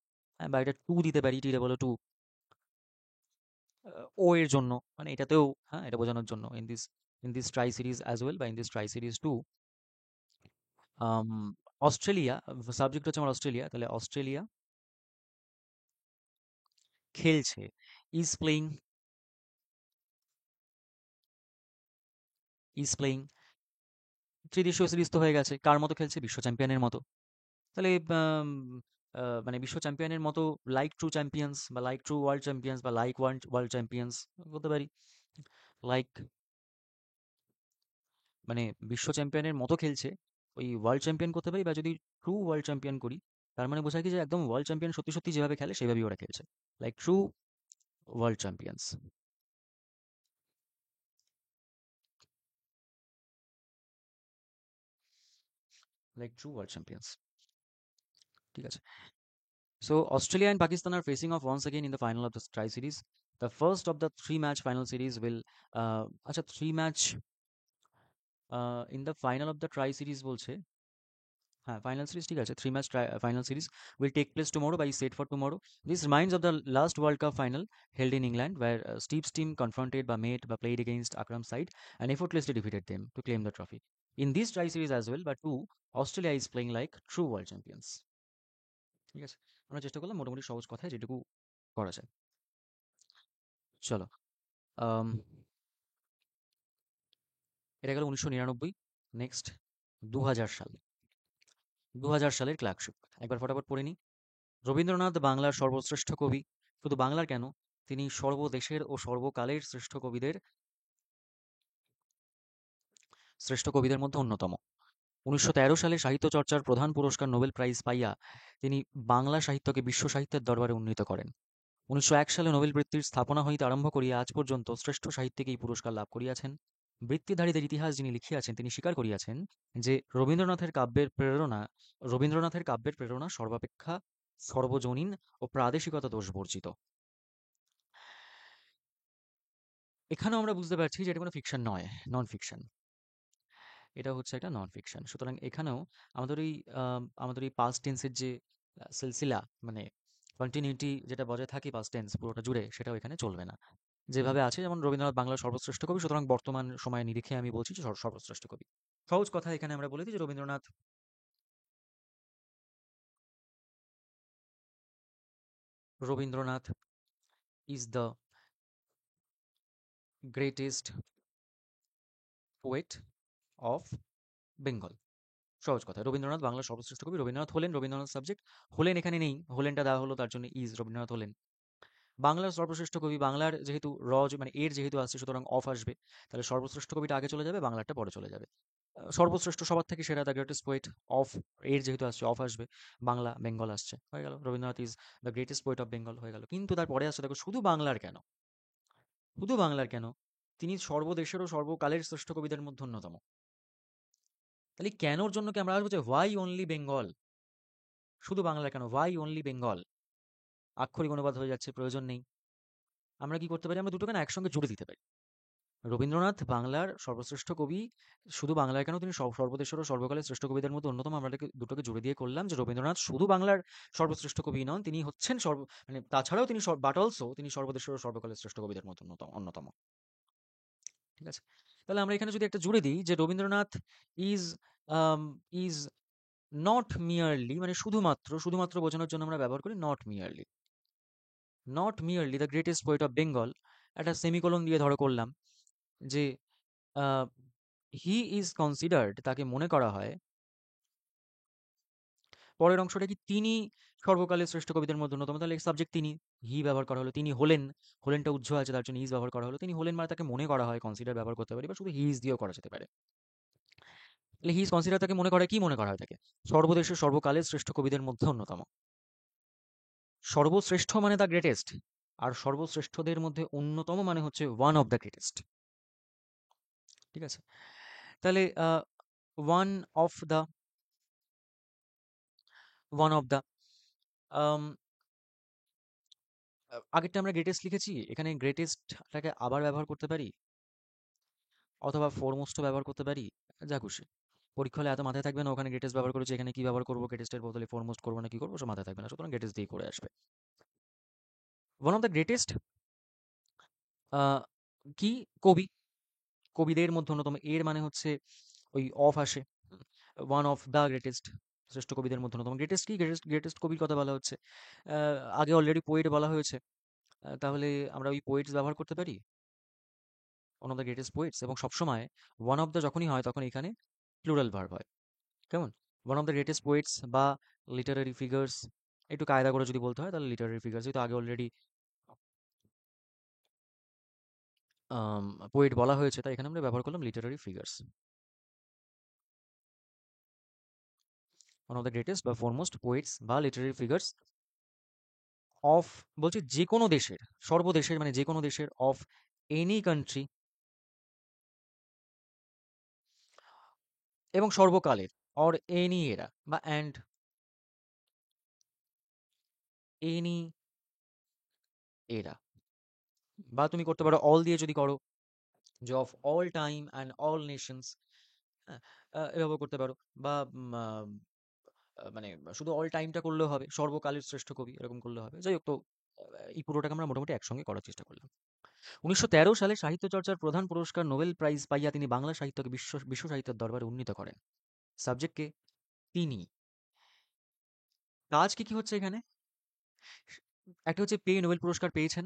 বা এটা টু দিতে পারি, টি ডাবল টু, ও এর জন্য, মানে এটাতেও, হ্যাঁ, এটা বোঝানোর জন্য, in this tri series as well, বা in this tri series too. Australia, subject হচ্ছে আমার অস্ট্রেলিয়া, তাহলে অস্ট্রেলিয়া খেলছে, ইজ প্লেইং, ইজ প্লেইং। ত্রিদেশীয় সিরিজ তো হয়ে গেছে, কার মতো খেলছে? বিশ্ব চ্যাম্পিয়নের মতো। তাহলে মানে বিশ্ব চ্যাম্পিয়নের মতো, লাইক ট্রু চ্যাম্পিয়ন্স, বা লাইক ট্রু ওয়ার্ল্ড চ্যাম্পিয়ন্স, বা লাইক ওয়ার্ল্ড চ্যাম্পিয়ন্স বলতে পারি। লাইক মানে বিশ্ব চ্যাম্পিয়নের মতো খেলছে, ওই ওয়ার্ল্ড চ্যাম্পিয়ন করতে পারি, বা যদি ট্রু ওয়ার্ল্ড চ্যাম্পিয়ন করি, তার মানে বোঝায় কি যে একদম ওয়ার্ল্ড চ্যাম্পিয়ন সত্যি সত্যি যেভাবে খেলে সেভাবেই ওরা খেলছে, like true world champions, like true world champions. ঠিক আছে, so Australia and Pakistan are facing off once again in the final of the tri series. The first of the three match final series will আচ্ছা three match in the final of the tri series বলছে, হ্যাঁ final series, ঠিক আছে, three match final series will take place tomorrow by set for tomorrow. This reminds of the last World Cup final held in England, where Steve's team confronted by mate but played against Akram's side and effortlessly defeated them to claim the trophy. In this tri series as well, but two, Australia is playing like true world champions. ঠিক আছে, আমরা চেষ্টা করলাম মোটামুটি সহজ কথায় যেটুকু করা যায়। চলো, আম, এটা গেল 1999। নেক্সট 2000 সাল, 2000 সালের ক্লার্কশিপ একবার ফটাফট পড়ে নিই। রবীন্দ্রনাথ বাংলার সর্বশ্রেষ্ঠ কবি। শুধু বাংলার কেন, তিনি সর্বদেশের ও সর্বকালের শ্রেষ্ঠ কবিদের মধ্যে অন্যতম। 1913 সালে সাহিত্য চর্চার প্রধান পুরস্কার নোবেল প্রাইজ পাইয়া তিনি বাংলা সাহিত্যকে বিশ্ব সাহিত্যের দরবারে উন্নীত করেন। 1901 সালে নোবেল বৃত্তির স্থাপনা হইতে আরম্ভ করিয়া আজ পর্যন্ত শ্রেষ্ঠ সাহিত্যিক এই পুরস্কার লাভ করিয়াছেন। বৃত্তিধারীদের ইতিহাস যিনি লিখিয়াছেন, তিনি স্বীকার করিয়াছেন যে রবীন্দ্রনাথের কাব্যের প্রেরণা সর্বাপেক্ষা সর্বজনীন ও প্রাদেশিকতা দোষ বর্জিত। এখানেও আমরা বুঝতে পারছি যে এটা কোনো ফিকশন নয়, নন ফিকশন। এটা হচ্ছে একটা নন ফিকশন। সুতরাং এখানেও আমাদের এই পাস্ট টেন্সের যে সিলসিলা, মানে কন্টিনিউটি যেটা বজায় থাকে পাস্ট টেন্স পুরোটা জুড়ে, সেটাও এখানে চলবে না। যেভাবে আছে, যেমন রবীন্দ্রনাথ বাংলার সর্বশ্রেষ্ঠ কবি, সুতরাং বর্তমান সময়ে নিরিখে আমি বলছি যে সর্বশ্রেষ্ঠ কবি। সহজ কথা এখানে আমরা বলে দিই যে Rabindranath is the greatest poet of Bengal. সহজ কথা, রবীন্দ্রনাথ বাংলার সর্বশ্রেষ্ঠ কবি। রবীন্দ্রনাথ হলেন, রবীন্দ্রনাথ সাবজেক্ট, হলেন এখানে নেই, হলেনটা দেওয়া হলো তার জন্য ইজ, রবীন্দ্রনাথ হলেন বাংলার সর্বশ্রেষ্ঠ কবি। বাংলার যেহেতু মানে এর যেহেতু আসছে, সুতরাং অফ আসবে, তাহলে সর্বশ্রেষ্ঠ কবিটা আগে চলে যাবে, বাংলারটা পরে চলে যাবে। সর্বশ্রেষ্ঠ সবার থেকে সেরা, দ্য গ্রেটেস্ট পোয়েট অফ, এর যেহেতু আসছে অফ আসবে, বাংলা বেঙ্গল আসছে, হয়ে গেল Rabindranath is the greatest poet of Bengal, হয়ে গেল। কিন্তু তারপরে আসছে দেখো, শুধু বাংলার কেন, শুধু বাংলার কেন, তিনি সর্বদেশের ও সর্বকালের শ্রেষ্ঠ কবিদের মধ্যে অন্যতম। তাহলে কেনর জন্য কি আমরা আসবো যে হোয়াই অনলি বেঙ্গল, শুধু বাংলা কেন, হোয়াই অনলি বেঙ্গল, আক্ষরিক অনুবাদ হয়ে যাচ্ছে, প্রয়োজন নেই। আমরা কি করতে পারি, আমরা দুটোকে না একসঙ্গে জুড়ে দিতে পারি। রবীন্দ্রনাথ বাংলার সর্বশ্রেষ্ঠ কবি, শুধু বাংলার কেন, তিনি সর্বদেশের ও সর্বকালের শ্রেষ্ঠ কবিদের মধ্যে অন্যতম। আমরা দুটোকে জুড়ে দিয়ে করলাম যে রবীন্দ্রনাথ শুধু বাংলার সর্বশ্রেষ্ঠ কবি নন, তিনি হচ্ছেন মানে তাছাড়াও তিনি বাট অলসো তিনি সর্বদেশের ও সর্বকালের শ্রেষ্ঠ কবিদের মধ্যে অন্যতম। ঠিক আছে, তাহলে আমরা এখানে যদি একটা জুড়ে দিই যে Rabindranath is is not merely, মানে শুধুমাত্র, শুধুমাত্র বোঝানোর জন্য আমরা ব্যবহার করি not merely, not merely the greatest poet of Bengal, একটা সেমিকোলন দিয়ে ধরো করলাম যে হি ইজ কনসিডার্ড, তাকে মনে করা হয়, পরের অংশটা কি, তিনি সর্বকালের শ্রেষ্ঠ কবিদের মধ্যে অন্যতম, তাহলে সাবজেক্ট তিনি, হি ব্যবহার করা হলো, তিনি হলেন, হলেনটা উজ্জ্ব আছে তার জন্য ইজ ব্যবহার করা হলো, তিনি হলেন মানে তাকে মনে করা হয়, কনসিডার ব্যবহার করতে পারি, বা শুধু হি ইজ দিয়েও করা যেতে পারে। তাহলে হি ইজ কনসিডার, তাকে মনে করা হয়, কি মনে করা হয় তাকে, সর্বদেশের সর্বকালের শ্রেষ্ঠ কবিদের মধ্যে অন্যতম। সর্বশ্রেষ্ঠ মানে দ্য গ্রেটেস্ট, আর সর্বশ্রেষ্ঠদের মধ্যে অন্যতম মানে হচ্ছে ওয়ান অফ দ্য গ্রেটেস্ট। ঠিক আছে, তাহলে one of the, one of the, আগেরটা আমরা গ্রেটেস্ট লিখেছি, এখানে গ্রেটেস্টটাকে আবার ব্যবহার করতে পারি, অথবা ফোরমোস্টও ব্যবহার করতে পারি, যা খুশি। পরীক্ষা হলে এত মাথায় থাকবে না ওখানে গ্রেটেস্ট ব্যবহার করেছি, এখানে কি ব্যবহার করবো, গ্রেটেস্টের বদলে ফোরমোস্ট করবো না কি করবো, সব মাথায় থাকবে না, সুতরাং গ্রেটেস্ট দিয়ে করে আসবে। ওয়ান অফ দ্য গ্রেটেস্ট কি, কবি, কবিদের মধ্যে অন্যতম, এর মানে হচ্ছে ওই অফ আসে, ওয়ান অফ দ্য গ্রেটেস্ট, শ্রেষ্ঠ কবিদের মধ্যে অন্যতম। গ্রেটেস্ট কি, গ্রেটেস্ট গ্রেটেস্ট কবির কথা বলা হচ্ছে, আগে অলরেডি পোয়েট বলা হয়েছে, তাহলে আমরা ওই পোয়েটস ব্যবহার করতে পারি, one of the greatest poets, এবং সবসময় ওয়ান অফ দ্য যখনই হয় তখন এখানে প্লুরাল ভার্ব হয়, কেমন, one of the greatest poets বা লিটারারি ফিগার্স, একটু কায়দা করে যদি বলতে হয় তাহলে লিটারারি ফিগার্স, যেহেতু আগে অলরেডি পোয়েট বলা হয়েছে, তাই এখানে আমরা ব্যবহার করলাম Literary figures. One of the greatest বা ফরমোস্ট পোয়েটস বা লিটারারি ফিগার্স অফ, বলছি যে কোনো দেশের, সর্বদেশের মানে যে কোনো দেশের, অফ এনি কান্ট্রি, এবং সর্বকালের, অর এনি এরা, বা অ্যান্ড এনি এরা, বা তুমি করতে পারো অল দিয়ে যদি করো, যে of all time and all Nations, হ্যাঁ, এভাবে করতে পারো, বা মানে শুধু অল টাইমটা করলেও হবে, সর্বকালের শ্রেষ্ঠ কবি এরকম করলে হবে। যাই হোক, তো এই পুরোটাকে আমরা মোটামুটি একসঙ্গে করার চেষ্টা করলাম। 1913 সালে সাহিত্য চর্চার প্রধান পুরস্কার নোবেল প্রাইজ পাইয়া তিনি বাংলা সাহিত্যকে বিশ্ব বিশ্ব সাহিত্যের দরবারে উন্নীত করেন। সাবজেক্টকে তিনি, কাজ কি কি হচ্ছে এখানে, একটা হচ্ছে পেয়ে নোবেল পুরস্কার পেয়েছেন,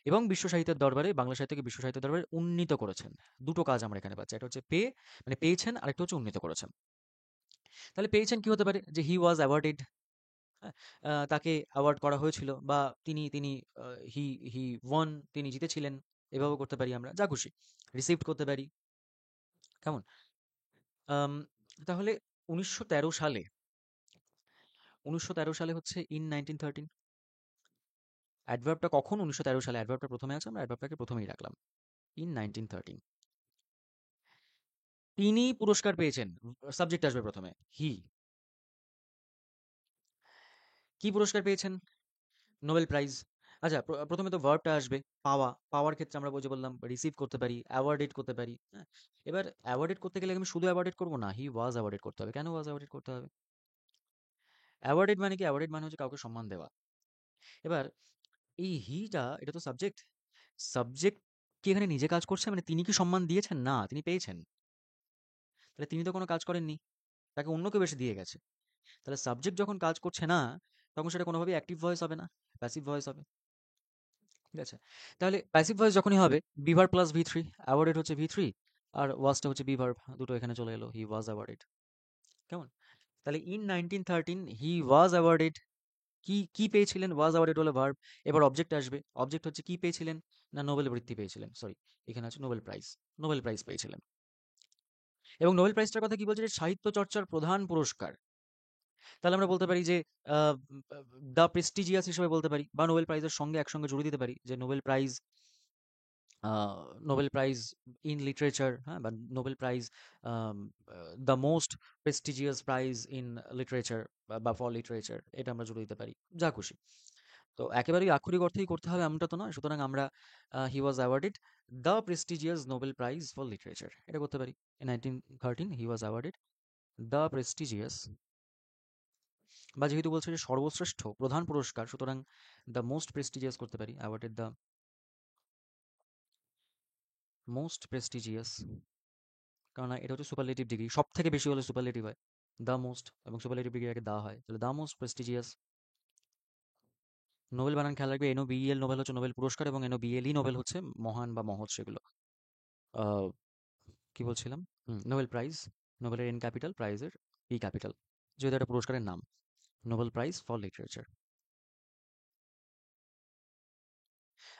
এবং বিশ্ব সাহিত্যের দরবারে, বাংলা সাহিত্যকে বিশ্ব সাহিত্যের দরবারে উন্নীত করেছেন। দুটো কাজ আমরা এখানে পাচ্ছি, একটা হচ্ছে পেয়ে, মানে পেয়েছেন, আর একটা হচ্ছে উন্নীত করেছেন। তাহলে পেয়েছেন কি হতে পারে, যে হি ওয়াজ অ্যাওয়ার্ডেড, তাকে অ্যাওয়ার্ড করা হয়েছিল, বা তিনি তিনি হি হি ওয়ান, তিনি জিতেছিলেন, এভাবে করতে পারি আমরা, যা খুশি, রিসিভড করতে পারি, কেমন। আম, তাহলে 1913 সালে, 1913 সালে হচ্ছে ইন 1913, অ্যাডভার্বটা কখন, 1913 সালে অ্যাডভার্বটা প্রথমে আছে, আমরা অ্যাডভার্বটাকে প্রথমেই রাখলাম, ইন 1913 তিনি পুরস্কার পেয়েছেন, সাবজেক্ট আসবে প্রথমে, হি, কি পুরস্কার পেয়েছেন? Nobel prize. আচ্ছা, প্রথমে তো ভার্বটা আসবে, পাওয়া। পাওয়ার ক্ষেত্রে আমরা যে বললাম রিসিভ করতে পারি, অ্যাওয়ার্ডেড করতে পারি। হ্যাঁ, এবার অ্যাওয়ার্ডেড করতে গেলে আমি শুধু অ্যাওয়ার্ডেড করবো না, হি ওয়াজ অ্যাওয়ার্ডেড করতে হবে। কেন ওয়াজ অ্যাওয়ার্ডেড করতে হবে? অ্যাওয়ার্ডেড মানে কি? অ্যাওয়ার্ডেড মানে হচ্ছে কাউকে সম্মান দেওয়া। এবার এই হিটা, এটা তো সাবজেক্ট। সাবজেক্ট কি এখানে নিজে কাজ করছে? মানে তিনি কি সম্মান দিয়েছেন? না, তিনি পেয়েছেন। তাহলে তিনি তো কোনো কাজ করেননি, তাকে অন্য কেউ এসে দিয়ে গেছে। তাহলে সাবজেক্ট যখন কাজ করছে না, তখন সেটা কোনোভাবেই অ্যাক্টিভ ভয়েস হবে না, প্যাসিভ ভয়েস হবে। ঠিক আছে? তাহলে প্যাসিভ ভয়েস যখনই হবে, B verb plus V three. Awarded হচ্ছে ভি থ্রি, আর ওয়াজটা হচ্ছে বি ভার্ব, দুটো এখানে চলে এলো, হি ওয়াজ অ্যাওয়ার্ডেড। কেমন? তাহলে ইন 1913 হি ওয়াজ অ্যাওয়ার্ডেড। কি কি পেয়েছিলেন? ওয়াজ অ্যাওয়ার্ডেড হলো ভার্ব। এবার অবজেক্ট আসবে। অবজেক্ট হচ্ছে কি পেয়েছিলেন? না, নোবেল বৃত্তি পেয়েছিলেন। সরি, এখানে আছে নোবেল প্রাইজ। নোবেল প্রাইজ পেয়েছিলেন। এবং নোবেল প্রাইজটার কথা কি বলছে? যে সাহিত্য চর্চার প্রধান পুরস্কার। তাহলে আমরা বলতে পারি যে দ্য প্রেস্টিজিয়াস হিসেবে বলতে পারি, বা নোবেল প্রাইজের সঙ্গে একসঙ্গে জুড়ে দিতে পারি যে Nobel prize, Nobel prize in literature, হ্যাঁ, বা Nobel prize, the most prestigious prize in literature, বা ফর লিটারেচার, এটা আমরা জুড়ে দিতে পারি, যা খুশি। তো একেবারেই আক্ষরিক অর্থেই করতে হবে এমনটা তো নয়। সুতরাং আমরা he was awarded the prestigious Nobel prize for literature, এটা করতে পারি। In 1913 he was awarded the prestigious, বা যেহেতু বলছে যে সর্বশ্রেষ্ঠ প্রধান পুরস্কার, সুতরাং দ্য মোস্ট প্রেস্টিজিয়াস করতে পারি, অ্যাওয়ার্ডেড দ্য মোস্ট প্রেস্টিজিয়াস। কারণ এটা হচ্ছে সুপারলেটিভ ডিগ্রি, সব থেকে বেশি হলে সুপারলেটিভ হয়। দ্য মোস্ট এবং সুপারলেটিভ ডিগ্রি আগে দা হয়, তাহলে দ্য মোস্ট প্রেস্টিজিয়াস। নোবেল বানান খেয়াল রাখবে, এনও বিএল নোবেল হচ্ছে নোবেল পুরস্কার, এবং এনও বিএলই নোবেল হচ্ছে মহান বা মহৎ সেগুলো। আহ, কি বলছিলাম? নোবেল প্রাইজ, নোবেলের এন ক্যাপিটাল, প্রাইজের পি ক্যাপিটাল, যেহেতু একটা পুরস্কারের নাম, নোবেল প্রাইজ ফর লিটারেচার।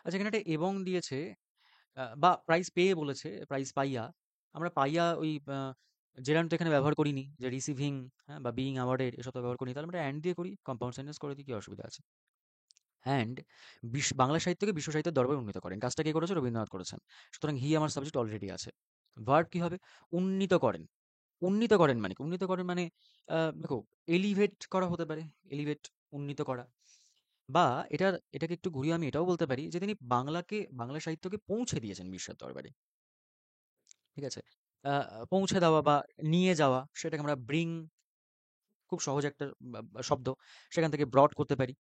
আচ্ছা, এখানে একটা এবং দিয়েছে, বা প্রাইজ পেয়ে বলেছে, প্রাইজ পাইয়া। আমরা পাইয়া ওই জেরান্ড তো এখানে ব্যবহার করিনি, যে রিসিভিং, হ্যাঁ, বা বিইং অ্যাওয়ার্ডেড, এসব তো ব্যবহার করিনি। তাহলে আমরা অ্যান্ড দিয়ে করি, কম্পাউন্ড সেন্টেন্স করে দিই, কি অসুবিধা আছে? অ্যান্ড বাংলা সাহিত্যকে বিশ্ব সাহিত্যের দরবারে উন্নীত করেন। কাজটা কে করেছে? রবীন্দ্রনাথ করেছেন। সুতরাং হি আমার সাবজেক্ট অলরেডি আছে। ভার্ব কি হবে? উন্নীত করেন। উন্নীত করেন মানে কি? উন্নীত করেন মানে দেখো, এলিভেট করা হতে পারে, এলিভেট, উন্নীত করা। বা এটাকে একটু ঘুরিয়ে আমি এটাও বলতে পারি যে তিনি বাংলা সাহিত্যকে পৌঁছে দিয়েছেন বিশ্বের দরবারে। ঠিক আছে? পৌঁছে দেওয়া বা নিয়ে যাওয়া, সেটাকে আমরা ব্রিং, খুব সহজ একটা শব্দ, সেখান থেকে ব্রট করতে পারি,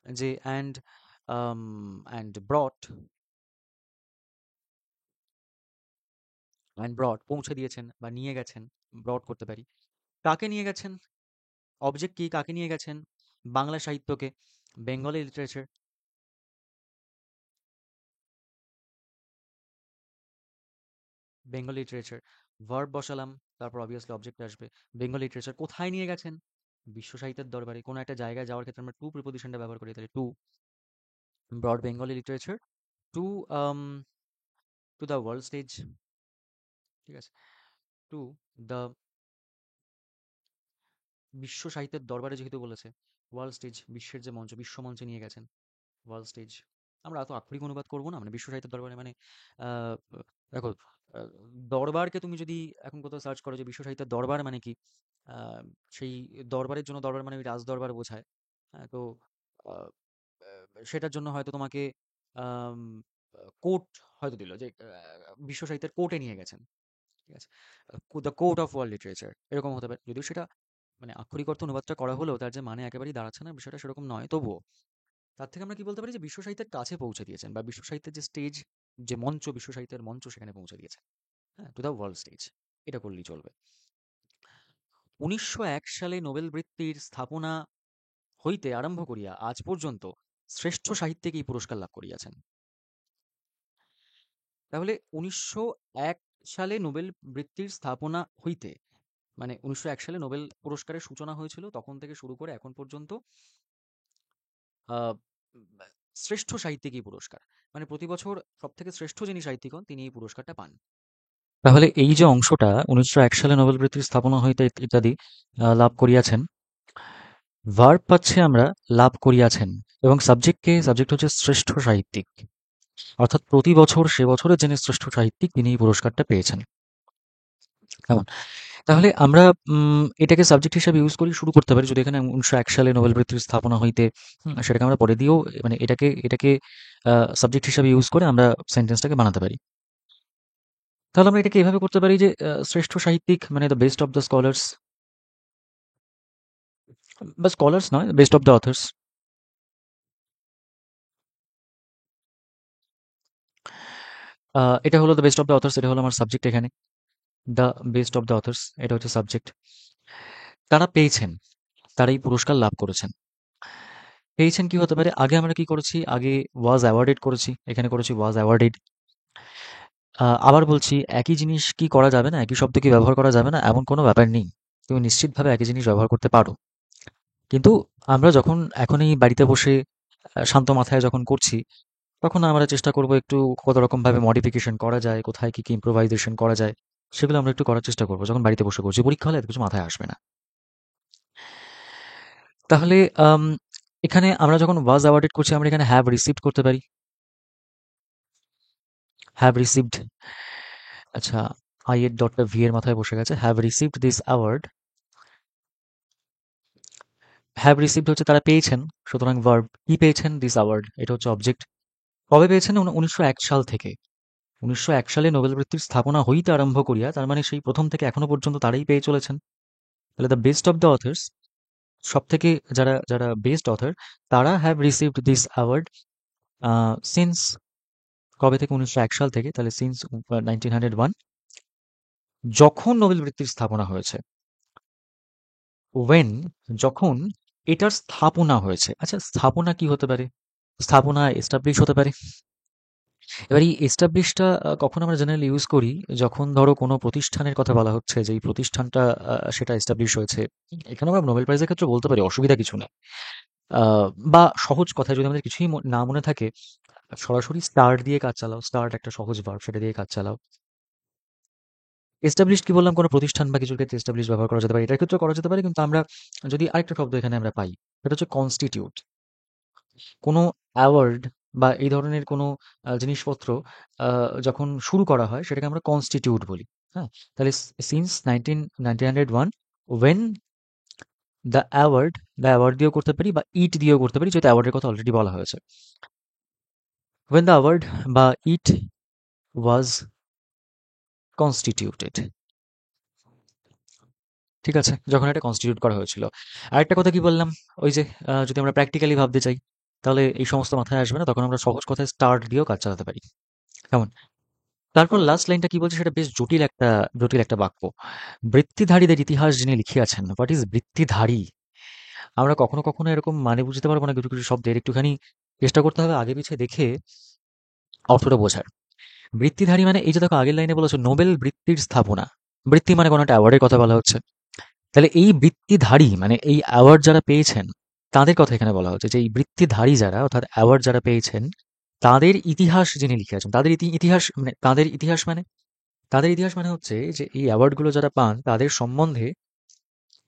যে অ্যান্ড ব্রট, পৌঁছে দিয়েছেন বা নিয়ে গেছেন, ব্রট করতে পারি। কাকে নিয়ে গেছেন? অবজেক্ট কি? কাকে নিয়ে গেছেন? বাংলা সাহিত্যকে, Bengali literature. Bengali literature, verb বসালাম, তারপর অবভিয়াসলি অবজেক্ট আসবে। বেঙ্গলি লিটারেচার কোথায় নিয়ে গেছেন? বিশ্ব সাহিত্যের দরবারে। কোনো একটা জায়গায় যাওয়ার ক্ষেত্রে আমরা টু প্রিপোজিশনটা ব্যবহার করি, তাহলে to, broad Bengali literature to, to the world stage. ঠিক আছে? টু দ্য, বিশ্ব সাহিত্যের দরবারে যেহেতু বলেছে, ওয়ার্ল্ড স্টেজ, বিশ্বের যে মঞ্চ, বিশ্ব মঞ্চে নিয়ে গেছেন, ওয়ার্ল্ড স্টেজ। আমরা এত আক্ষরিক অনুবাদ করবো না, মানে বিশ্ব সাহিত্যের দরবারে মানে আহ, দেখো, আহ, দরবারকে তুমি যদি এখন কোথাও সার্চ করো যে বিশ্ব সাহিত্যের দরবার মানে কি, আহ, সেই দরবারের জন্য, দরবার মানে ওই রাজ দরবার বোঝায়। হ্যাঁ, তো আহ, সেটার জন্য হয়তো তোমাকে কোর্ট হয়তো দিল, যে বিশ্ব সাহিত্যের কোর্টে নিয়ে গেছেন। ঠিক আছে? The court of world literature, এরকম হতে পারে। যদিও সেটা মানে আক্ষরিক অর্থ অনুবাদটা করা হলেও তার যে মানে একেবারেই দাঁড়াচ্ছে না, বিষয়টা সেরকম নয়, তবুও তার থেকে আমরা কি বলতে পারি? যে বিশ্ব সাহিত্যের কাছে পৌঁছে দিয়েছেন, বা বিশ্ব সাহিত্যের যে স্টেজ, যে মঞ্চ, বিশ্ব সাহিত্যের মঞ্চ, সেখানে পৌঁছে দিয়েছেন। হ্যাঁ, টু দ্য ওয়ার্ল্ড স্টেজ, এটা করলেই চলবে। 1901 সালে নোবেল বৃত্তির স্থাপনা হইতে আরম্ভ করিয়া আজ পর্যন্ত শ্রেষ্ঠ সাহিত্যিক এই পুরস্কার লাভ করিয়াছেন। তাহলে 1901 সালে নোবেল বৃত্তির স্থাপনা হইতে, মানে 1901 সালে নোবেল পুরস্কারের সূচনা হয়েছিল, তখন থেকে শুরু করে এখন পর্যন্ত আহ, শ্রেষ্ঠ সাহিত্যিক এই পুরস্কার, মানে প্রতি বছর সব থেকে শ্রেষ্ঠ যিনি সাহিত্যিক হন তিনি এই পুরস্কারটা পান। তাহলে এই যে অংশটা, 1901 সালে নোবেল বৃত্তির স্থাপনা হইতে ইত্যাদি লাভ করিয়াছেন, ভার্ব পাচ্ছে আমরা লাভ করিয়াছেন, এবং সাবজেক্ট হচ্ছে শ্রেষ্ঠ সাহিত্যিক। অর্থাৎ প্রতি বছর সে বছরের যিনি শ্রেষ্ঠ সাহিত্যিক তিনি এই পুরস্কারটা পেয়েছেন। কেমন? তাহলে আমরা এটাকে সাবজেক্ট হিসাবে ইউজ করি, শুরু করতে পারি। যদি এখানে ১৯০১ সালে নোবেল বৃত্তির স্থাপনা হইতে, সেটাকে আমরা পরে দিয়েও, মানে এটাকে সাবজেক্ট হিসাবে ইউজ করে আমরা সেন্টেন্সটাকে বানাতে পারি। তাহলে আমরা এটাকে এভাবে করতে পারি যে শ্রেষ্ঠ সাহিত্যিক মানে the best of the scholars, বা স্কলার্স নয়, বেস্ট অফ দ্য অথার্স। এটা হলো the best of the authors, এটা হলো আমার সাবজেক্ট এখানে। The best of the authors এটা হচ্ছে সাবজেক্ট। তারা পেয়েছেন, তারা এই পুরস্কার লাভ করেছেন। পেয়েছেন কি হতে পারে? আগে আমরা কি করেছি? আগে ওয়াজ অ্যাওয়ার্ডেড করেছি, এখানে করেছি ওয়াজ অ্যাওয়ার্ডেড। আবার বলছি, একই জিনিস কি করা যাবে না, একই শব্দ কি ব্যবহার করা যাবে না, এমন কোনো ব্যাপার নেই। তুমি নিশ্চিতভাবে একই জিনিস ব্যবহার করতে পারো। কিন্তু আমরা যখন এখন এই বাড়িতে বসে শান্ত মাথায় যখন করছি, তখন আমরা চেষ্টা করব একটু কত রকমভাবে মডিফিকেশন করা যায়, কোথায় কি কি ইম্প্রোভাইজেশন করা যায়, সেগুলো আমরা একটু করার চেষ্টা করবো যখন বাড়িতে বসে করছি। পরীক্ষা হলে এত কিছু মাথায় আসবে না। তাহলে আম, এখানে আমরা যখন ওয়াজ অ্যাওয়ার্ডেড করছি, আমরা এখানে হ্যাভ রিসিভড করতে পারি। হ্যাভ রিসিভড, আচ্ছা, আই এর ডটটা ভি এর মাথায় বসে গেছে। Have received this award, have received হচ্ছে তারা পেয়েছেন, সুতরাং ভার্ব। কি পেয়েছেন? দিস অ্যাওয়ার্ড, এটা হচ্ছে অবজেক্ট। কবে পেয়েছেন? ১৯০১ সাল থেকে। ১৯০১ সালে নোবেল বৃত্তির স্থাপনা হইতে আরম্ভ করিয়া, তার মানে সেই প্রথম থেকে এখনো পর্যন্ত তারাই পেয়ে চলেছেন। তাহলে the best of the authors, সব থেকে যারা যারা বেস্ট অথার, তারা have received this award since, কবে থেকে? ১৯০১ সাল থেকে। তাহলে সিন্স 1901, যখন নোবেল বৃত্তির স্থাপনা হয়েছে। ওয়েন, যখন এটার স্থাপনা হয়েছে। আচ্ছা, স্থাপনা কি হতে পারে? স্থাপনা এস্টাবলিশ হতে পারে। এবার এই এস্টাবলিশটা কখন আমরা জেনারেলি ইউজ করি? যখন ধরো কোনো প্রতিষ্ঠানের কথা বলা হচ্ছে যে এই প্রতিষ্ঠানটা সেটা এস্টাবলিশ হয়েছে। এখানে আমরা নোবেল প্রাইজের ক্ষেত্রে বলতে পারি, অসুবিধা কিছু নেই। বা সহজ কথায় যদি আমাদের কিছুই না মনে থাকে, সরাসরি স্টার্ট দিয়ে কাজ চালাও। স্টার্ট একটা সহজ ভার্ব, সেটা দিয়ে কাজ চালাও। এস্টাবলিশ কি বললাম? কোনো প্রতিষ্ঠান বা কিছুর ক্ষেত্রে এস্টাবলিশ ব্যবহার করা যেতে পারে, এটার ক্ষেত্রে করা যেতে পারে। কিন্তু আমরা যদি আরেকটা শব্দ এখানে আমরা পাই, সেটা হচ্ছে কনস্টিটিউট। কোনো অ্যাওয়ার্ড বা এই ধরনের কোনো জিনিসপত্র যখন শুরু করা হয়, সেটাকে আমরা কনস্টিটিউট বলি। হ্যাঁ? তাহলে সিন্স 1901, ওয়েন দ্য অ্যাওয়ার্ড দিয়েও করতে পারি বা ইট দিয়েও করতে পারি, যেহেতু অ্যাওয়ার্ডের কথা অলরেডি বলা হয়েছে। ওয়েন দ্য অ্যাওয়ার্ড বা ইট ওয়াজ কনস্টিটিউটেড। ঠিক আছে? যখন এটা কনস্টিটিউট করা হয়েছিল। আরেকটা কথা কি বললাম? ওই যে যদি আমরা প্র্যাকটিক্যালি ভাবতে চাই, তাহলে এই সমস্ত মাথায় আসবে না। তখন আমরা সহজ কথায় স্টার্ট দিয়েও কাজ চালাতে পারি। কেমন? তারপর লাস্ট লাইনটা কি বলছে? সেটা বেশ জটিল একটা বাক্য। বৃত্তিধারীদের ইতিহাস যিনি লিখিয়াছেন। What is বৃত্তিধারী? আমরা কখনো কখনো এরকম মানে বুঝতে পারবো না কিছু কিছু শব্দের, একটুখানি চেষ্টা করতে হবে আগে পিছে দেখে অর্থটা বোঝার। বৃত্তিধারী মানে, এই যে দেখো আগের লাইনে বলেছে নোবেল বৃত্তির স্থাপনা। বৃত্তি মানে কোনো একটা অ্যাওয়ার্ডের কথা বলা হচ্ছে। তাহলে এই বৃত্তিধারী মানে এই অ্যাওয়ার্ড যারা পেয়েছেন, তাদের কথা এখানে বলা হচ্ছে, যে এই বৃত্তিধারী যারা, অর্থাৎ অ্যাওয়ার্ড যারা পেয়েছেন, তাদের ইতিহাস যিনি লিখে আছেন। তাদের ইতিহাস মানে, তাদের ইতিহাস মানে হচ্ছে যে এই অ্যাওয়ার্ডগুলো যারা পান, তাদের সম্বন্ধে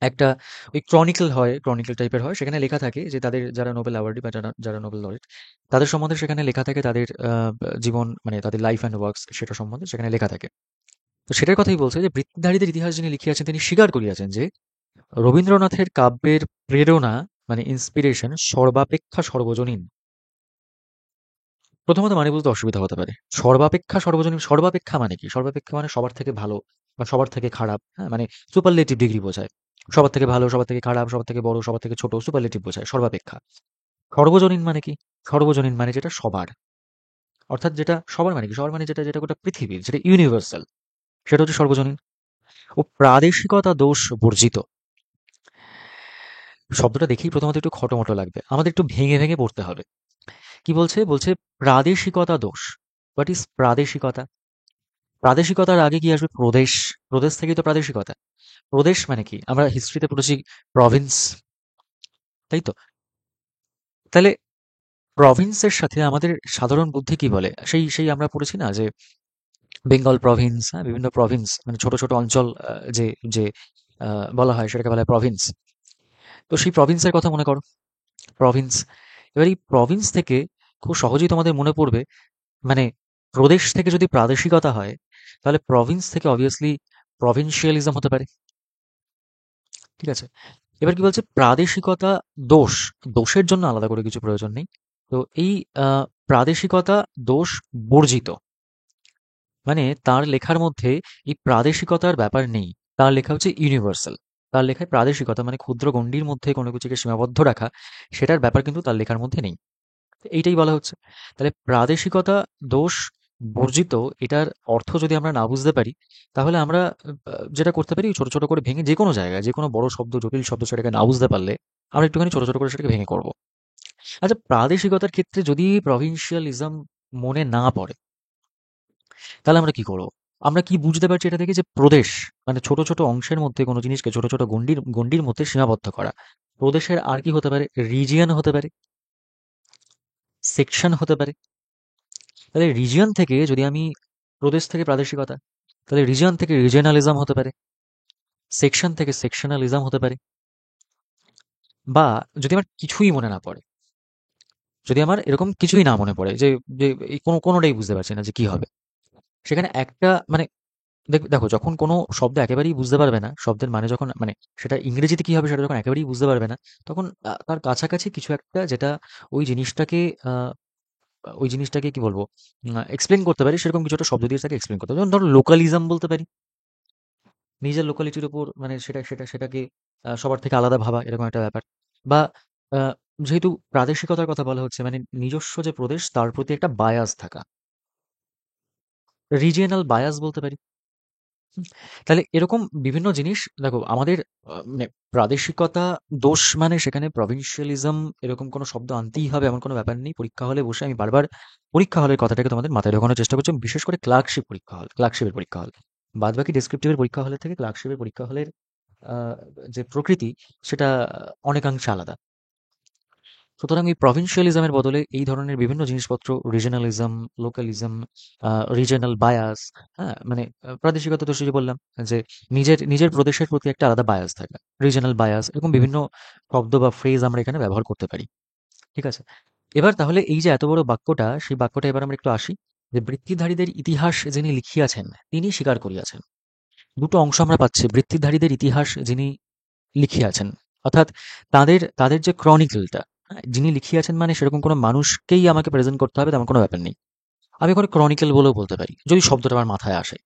একটা ওই ক্রনিকল টাইপের হয়। সেখানে লেখা থাকে যে তাদের, যারা নোবেল অ্যাওয়ার্ডি বা যারা যারা নোবেল লরেট, তাদের সম্বন্ধে সেখানে লেখা থাকে, তাদের জীবন মানে তাদের লাইফ অ্যান্ড ওয়ার্কস, সেটা সম্বন্ধে সেখানে লেখা থাকে। তো সেটার কথাই বলছে যে বৃত্তিধারীদের ইতিহাস যিনি লিখিয়াছেন, তিনি স্বীকার করিয়াছেন যে রবীন্দ্রনাথের কাব্যের প্রেরণা মানে ইন্সপিরেশন সর্বাপেক্ষা সর্বজনীন। প্রথমত মানে বুঝতে অসুবিধা হতে পারে। সর্বাপেক্ষা সর্বজনীন, সর্বাপেক্ষা মানে কি? সর্বাপেক্ষা মানে সবার থেকে ভালো বা সবার থেকে খারাপ। হ্যাঁ, মানে সুপারলেটিভ ডিগ্রি বোঝায়। সবার থেকে ভালো, সবার থেকে খারাপ, সবার থেকে বড়, সবার থেকে ছোট, সুপারলেটিভ বোঝায় সর্বাপেক্ষা। সর্বজনীন মানে কি? সর্বজনীন মানে যেটা সবার, অর্থাৎ যেটা সবার মানে কি? সবার মানে যেটা যেটা গোটা পৃথিবীর, যেটা ইউনিভার্সাল, সেটা হচ্ছে সর্বজনীন। ও প্রাদেশিকতা দোষ বর্জিত। শব্দটা দেখেই প্রথমত একটু খটোমটো লাগবে, আমাদের একটু ভেঙে ভেঙে পড়তে হবে। কি বলছে? বলছে প্রাদেশিকতা দোষ। What is প্রাদেশিকতা? প্রাদেশিকতার আগে কি আসবে? প্রদেশ। প্রদেশ থেকেই তো প্রাদেশিকতা। প্রদেশ মানে কি? আমরা হিস্ট্রিতে পড়েছি প্রভিন্স, তাই তো? তাহলে প্রভিন্সের সাথে আমাদের সাধারণ বুদ্ধি কি বলে? সেই সেই আমরা পড়েছি না যে বেঙ্গল প্রভিন্স, হ্যাঁ, বিভিন্ন প্রভিন্স মানে ছোট ছোট অঞ্চল, যে যে বলা হয়, সেটাকে বলা হয় প্রভিন্স। তো সেই প্রভিন্সের কথা মনে করো, প্রভিন্স। এবার এই প্রভিন্স থেকে খুব সহজেই তোমাদের মনে পড়বে, মানে প্রদেশ থেকে যদি প্রাদেশিকতা হয়, তাহলে প্রভিন্স থেকে অবভিয়াসলি প্রভিনশিয়ালিজম হতে পারে। ঠিক আছে? এবার কি বলছে, প্রাদেশিকতা দোষ, দোষের জন্য আলাদা করে কিছু প্রয়োজন নেই। তো এই প্রাদেশিকতা দোষ বর্জিত, মানে তার লেখার মধ্যে এই প্রাদেশিকতার ব্যাপার নেই। তার লেখা হচ্ছে ইউনিভার্সাল। তার লেখায় প্রাদেশিকতা মানে ক্ষুদ্র গণ্ডির মধ্যে কোনো কিছুকে সীমাবদ্ধ রাখা, সেটার ব্যাপার কিন্তু তার লেখার মধ্যে নেই। তো এইটাই বলা হচ্ছে। তাহলে প্রাদেশিকতা দোষ বর্জিত, এটার অর্থ যদি আমরা না বুঝতে পারি, তাহলে আমরা যেটা করতে পারি, ছোট ছোট করে ভেঙে যে কোনো জায়গায় যে কোনো বড় শব্দ, জটিল শব্দ, সেটাকে না বুঝতে পারলে আমরা একটুখানি ছোট ছোট করে সেটাকে ভেঙে করব। আচ্ছা, প্রাদেশিকতার ক্ষেত্রে যদি প্রভিনশিয়ালিজম মনে না পড়ে, তাহলে আমরা কি করব? আমরা কি বুঝতে পারছি এটা থেকে, যে প্রদেশ মানে ছোট ছোট অংশের মধ্যে কোনো জিনিসকে ছোট ছোট গণ্ডির গণ্ডির মধ্যে সীমাবদ্ধ করা। প্রদেশের আর কি হতে পারে? রিজিয়ন হতে পারে, সেকশন হতে পারে। তাহলে রিজিয়ন থেকে যদি আমি, প্রদেশ থেকে প্রাদেশিকতা, তাহলে রিজিয়ন থেকে রিজিয়নালিজম হতে পারে, সেকশন থেকে সেকশনালিজম হতে পারে। বা যদি আমার কিছুই মনে না পড়ে, যদি আমার এরকম কিছুই না মনে পড়ে, যে যে এই কোনোটাই বুঝতে পারছি না যে কি হবে, সেখানে একটা মানে দেখো, যখন কোনো শব্দ একেবারেই বুঝতে পারবে না, শব্দের মানে যখন মানে সেটা ইংরেজিতে কি হবে সেটা যখন একেবারেই বুঝতে পারবে না, তখন তার কাছাকাছি কিছু একটা যেটা ওই জিনিসটাকে আহ, ওই জিনিসটাকে কি বলবো, এক্সপ্লেন করতে পারি, সেরকম কিছু একটা শব্দ দিয়ে তাকে এক্সপ্লেন করতে পারি। যেমন ধরো লোকালিজম বলতে পারি, নিজের লোকালিটির উপর মানে সেটাকে সবার থেকে আলাদা ভাবা, এরকম একটা ব্যাপার। বা আহ, যেহেতু প্রাদেশিকতার কথা বলা হচ্ছে, মানে নিজস্ব যে প্রদেশ তার প্রতি একটা বায়াস থাকা, রিজিয়নাল বায়াস বলতে পারি। তাহলে এরকম বিভিন্ন জিনিস দেখো আমাদের মানে প্রাদেশিকতা দোষ মানে সেখানে প্রভিনশিয়ালিজম এরকম কোনো শব্দ আনতেই হবে এমন কোনো ব্যাপার নেই। পরীক্ষা হলে বসে আমি বারবার পরীক্ষা হলের কথাটাকে তোমাদের মাথায় ঢোকানোর চেষ্টা করছি, বিশেষ করে ক্লার্কশিপ পরীক্ষা হল, ক্লার্কশিপের পরীক্ষা হল। বাদ বাকি ডেসক্রিপটিভের পরীক্ষা হলের থেকে ক্লার্কশিপের পরীক্ষা হলের আহ, যে প্রকৃতি, সেটা অনেকাংশে আলাদা। সুতরাং এই প্রভিনশিয়ালিজমের বদলে এই ধরনের বিভিন্ন জিনিসপত্র, রিজনালিজম, লোকালিজম, রিজনাল বায়াস, হ্যাঁ মানে প্রাদেশিকতা তো সেটা বললাম, যে নিজের নিজের প্রদেশের প্রতি একটা আলাদা বায়াস থাকা, রিজনাল বায়াস, এরকম বিভিন্ন শব্দ বা ফ্রেজ আমরা এখানে ব্যবহার করতে পারি। ঠিক আছে? এবার তাহলে এই যে এত বড় বাক্যটা, সেই বাক্যটা এবার আমরা একটু আসি, যে বৃত্তিধারীদের ইতিহাস যিনি লিখিয়াছেন তিনি স্বীকার করিয়াছেন। দুটো অংশ আমরা পাচ্ছি, বৃত্তিধারীদের ইতিহাস যিনি লিখিয়াছেন, অর্থাৎ তাদের তাদের যে ক্রনিকলটা, যিনি লিখিয়াছেন মানে সেরকম কোনো মানুষকেই আমাকে প্রেজেন্ট করতে হবে তেমন কোনো ব্যাপার নেই। আমি ওখানে ক্রনিকল বলেও বলতে পারি যদি শব্দটা আমার মাথায় আসে,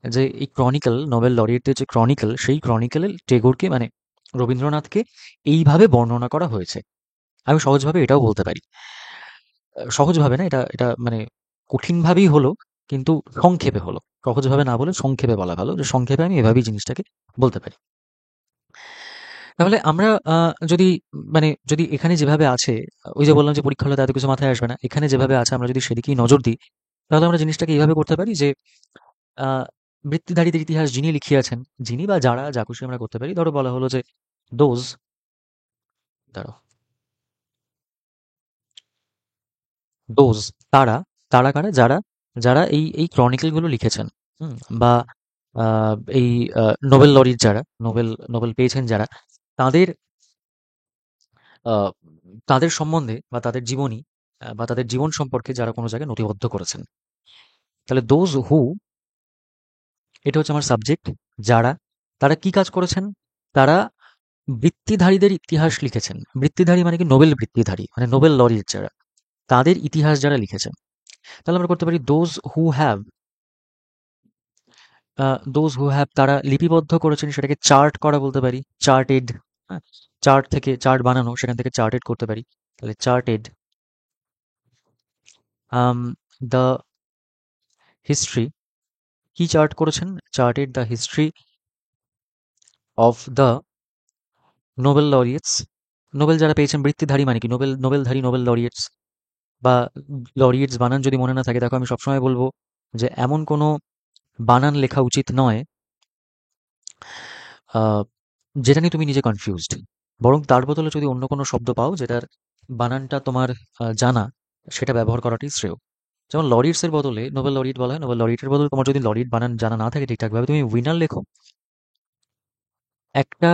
যে এই ক্রনিকল, নোবেল লরিয়েটের যে ক্রনিকল, সেই ক্রনিকলে টেগোরকে মানে রবীন্দ্রনাথকে এইভাবে বর্ণনা করা হয়েছে। আমি সহজভাবে এটাও বলতে পারি, সহজভাবে না, এটা এটা মানে কঠিনভাবেই হলো, কিন্তু সংক্ষেপে হলো। সহজভাবে না বলে সংক্ষেপে বলা ভালো, যে সংক্ষেপে আমি এভাবেই জিনিসটাকে বলতে পারি। তাহলে আমরা যদি মানে যদি এখানে যেভাবে আছে, ওই যে বললাম যে পরীক্ষা হলে তো এত কিছু মাথায় আসবে না, এখানে যেভাবে আছে আমরা যদি সেদিকেই নজর দিই, তাহলে আমরা জিনিসটাকে এইভাবে করতে পারি যে আহ, বৃত্তিধারীদের ইতিহাস যিনি লিখিয়াছেন, যিনি বা যারা, যা খুশি আমরা করতে পারি। ধরো বলা হলো যে দোজ, ধরো দোজ, তারা, তারা কারা, যারা, যারা এই এই ক্রনিকল গুলো লিখেছেন, হুম, বা এই নোবেল লরির যারা, নোবেল নোবেল পেয়েছেন যারা, তাদের আহ, তাদের সম্বন্ধে বা তাদের জীবনী বা তাদের জীবন সম্পর্কে যারা কোনো জায়গায় নথিবদ্ধ করেছেন। তাহলে দোজ হু, এটা হচ্ছে আমার সাবজেক্ট। যারা, তারা কি কাজ করেছেন? তারা বৃত্তিধারীদের ইতিহাস লিখেছেন। বৃত্তিধারী মানে কি? নোবেল বৃত্তিধারী, মানে নোবেল লরির যারা, তাদের ইতিহাস যারা লিখেছেন। তাহলে আমরা করতে পারি those who have, those who have, তারা লিপিবদ্ধ করেছেন, সেটাকে চার্ট করা বলতে পারি, চার্টেড। হ্যাঁ, চার্ট থেকে চার্ট বানানো, সেখান থেকে চার্টেড করতে পারি। তাহলে চার্টেড দ্য হিস্ট্রি, কি চার্ট করেছেন? Charted the history of the Nobel laureates. Nobel যারা পেয়েছেন, বৃত্তিধারী মানে কি? নোবেল, নোবেলধারী, নোবেল লরিয়েটস। বা লরিয়েটস বানান যদি মনে না থাকে, দেখো আমি সবসময় বলবো যে এমন কোনো বানান লেখা উচিত নয় আহ, যেটা নিয়ে তুমি নিজে কনফিউজড। বরং তার বদলে যদি অন্য কোনো শব্দ পাও যেটার বানানটা তোমার জানা, সেটা ব্যবহার করাটাই শ্রেয়। যেমন লরিটস এর বদলে নোবেল লরিট বলা হয়, নোবেল লরিটের বদলে তোমার যদি লরিট বানান জানা না থাকে ঠিকঠাকভাবে, তুমি উইনার লেখো। একটা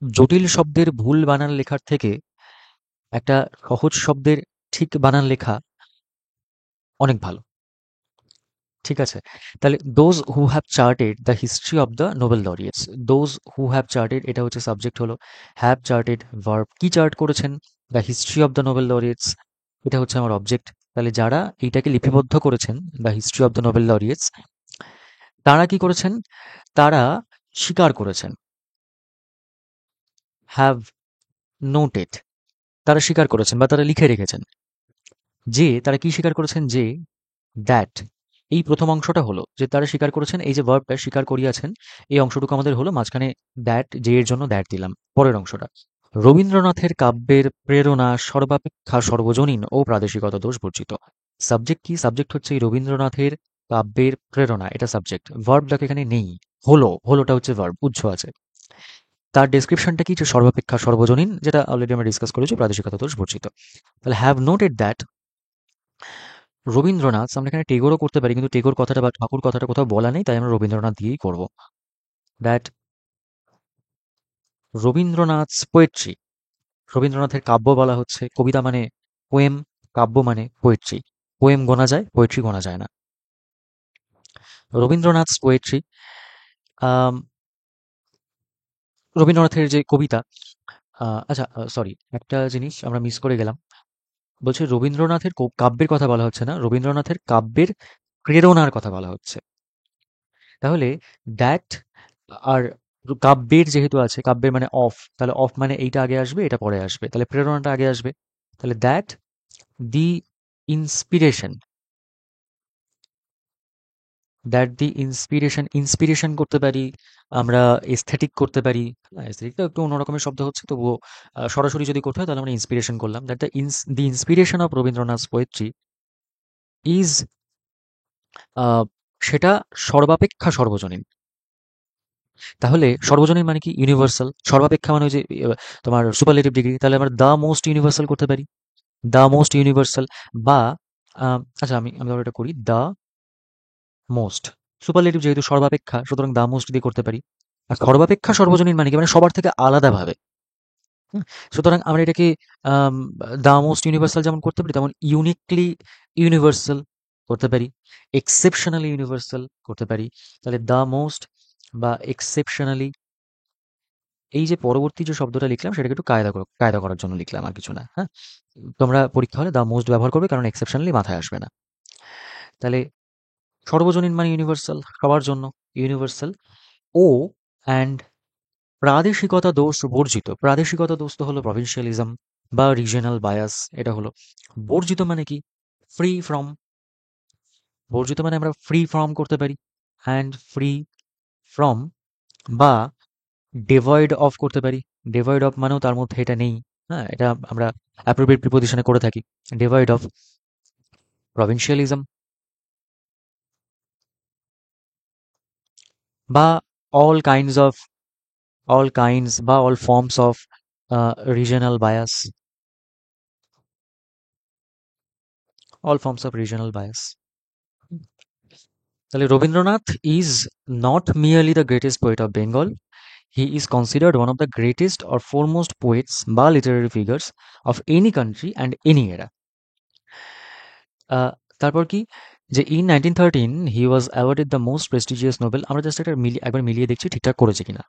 জটিল শব্দের ভুল বানান লেখার থেকে একটা সহজ শব্দের ঠিক বানান লেখা অনেক ভালো। ঠিক আছে? তাহলে those who have Chartered the history of the Nobel laureates, those who have Chartered এটা হচ্ছে সাবজেক্ট হলো, হ্যাভ চার্টেড ভার্ব, কি চার্ট করেছেন? The history of the Nobel laureates, এটা হচ্ছে আমার অবজেক্ট। তাহলে যারা এইটাকে লিপিবদ্ধ করেছেন, the history of the Nobel laureates, তারা কি করেছেন? তারা স্বীকার করেছেন, হ্যাভ নোটেড, তারা স্বীকার করেছেন বা তারা লিখে রেখেছেন যে, তারা কি স্বীকার করেছেন? যে দ্যাট, এই প্রথম অংশটা হলো যে তারা স্বীকার করেছেন, এই যে ভার্বটা স্বীকার করিয়াছেন, এই অংশটুকু আমাদের হলো, মাঝখানে দ্যাট, যে এর জন্য দ্যাট দিলাম। পরের অংশটা, রবীন্দ্রনাথের কাব্যের প্রেরণা সর্বাপেক্ষা সর্বজনীন ও প্রাদেশিকতা দোষ বর্জিত। সাবজেক্ট কি? সাবজেক্ট হচ্ছে এই রবীন্দ্রনাথের কাব্যের প্রেরণা, এটা সাবজেক্ট। ভার্ব দেখো এখানে নেই, হলো, হলোটা হচ্ছে ভার্ব, উৎস আছে। তার ডেসক্রিপশনটা কি? যে সর্বাপেক্ষা সর্বজনীন, যেটা অলরেডি আমরা ডিসকাস করেছি, প্রাদেশিকতা দোষ বর্জিত। তাহলে হ্যাভ নোটেড দ্যাট রবীন্দ্রনাথ, আমরা এখানে টেগোরও করতে পারি, কিন্তু টেগোর কথাটা বা ঠাকুর কথাটা কোথাও বলা নেই, তাই আমরা রবীন্দ্রনাথ দিয়েই করব। দ্যাট রবীন্দ্রনাথ পোয়েট্রি, রবীন্দ্রনাথের কাব্য বলা হচ্ছে, কবিতা মানে পোয়েম, কাব্য মানে পোয়েট্রি। পোয়েম গোনা যায়, পোয়েট্রি গোনা যায় না। রবীন্দ্রনাথ পোয়েট্রি, রবীন্দ্রনাথের যে কবিতা, আচ্ছা সরি, একটা জিনিস আমরা মিস করে গেলাম। বলছে রবীন্দ্রনাথের কাব্যের কথা বলা হচ্ছে না, রবীন্দ্রনাথের কাব্যের প্রেরণার কথা বলা হচ্ছে। তাহলে দ্যাট আর কাব্যের যেহেতু আছে, কাব্যের মানে অফ, তাহলে অফ মানে এইটা আগে আসবে, এটা পরে আসবে, তাহলে প্রেরণাটা আগে আসবে। তাহলে that the inspiration, that the inspiration, inspiration করতে পারি আমরা, এস্থেটিক করতে পারি। এস্থেটিকটা একটু অন্যরকমের শব্দ হচ্ছে, তবুও সরাসরি যদি করতে হয় তাহলে আমরা ইন্সপিরেশন করলাম। That the inspiration of Rabindranath poetry is, সেটা সর্বাপেক্ষা সর্বজনীন। তাহলে সর্বজনীন মানে কি? ইউনিভার্সাল। সর্বাপেক্ষা মানে ওই যে তোমার সুপারলেটিভ ডিগ্রি, তাহলে আমরা দ্য মোস্ট ইউনিভার্সাল করতে পারি, দ্য মোস্ট ইউনিভার্সাল। বা আচ্ছা, আমি ধরো এটা করি, দ্য মোস্ট, সুপারলেটিভ যেহেতু সর্বাপেক্ষা, সুতরাং দ্য মোস্ট দিয়ে করতে পারি। আর সর্বাপেক্ষা সর্বজনীন মানে কি? মানে সবার থেকে আলাদাভাবে। হুম? সুতরাং আমরা এটাকে দ্য মোস্ট ইউনিভার্সাল যেমন করতে পারি, তেমন ইউনিকলি ইউনিভার্সাল করতে পারি, এক্সেপশনালি ইউনিভার্সাল করতে পারি। তাহলে দ্য মোস্ট বা এক্সেপশনালি, এই যে পরবর্তী যে শব্দটা লিখলাম সেটাকে একটু কায়দা করার জন্য লিখলাম, আর কিছু না। হ্যাঁ, তোমরা পরীক্ষা হলে দ্য মোস্ট ব্যবহার করবে, কারণ এক্সেপশনালি মাথায় আসবে না। তাহলে সর্বজনীন মানে ইউনিভার্সাল, সবার জন্য ইউনিভার্সাল। ও অ্যান্ড প্রাদেশিকতা দোষ বর্জিত। প্রাদেশিকতা দোষ তো হলো প্রভিনশিয়ালিজম বা রিজিয়নাল বায়াস, এটা হলো। বর্জিত মানে কি? Free from. বর্জিত মানে আমরা ফ্রি ফ্রম করতে পারি, অ্যান্ড ফ্রি ফ্রম, বা ডিভয়েড অফ করতে পারি। ডিভয়েড অফ মানেও তার মধ্যে এটা নেই। হ্যাঁ, এটা আমরা অ্যাপ্রোপ্রিয়েট প্রিপোজিশনে করে থাকি, ডিভয়েড অফ প্রভিনশিয়ালিজম, বা all kinds of, all kinds বা all forms of regional bias, all forms of regional bias. তাহলে Rabindranath is not merely the greatest poet of Bengal, he is considered one of the greatest or foremost poets বা literary figures of any country and any era. তারপর কি? যে in 1913 he was awarded the most prestigious Nobel, আমরা just এটা একবার মিলিয়ে দেখছি ঠিকঠাক করেছে কিনা।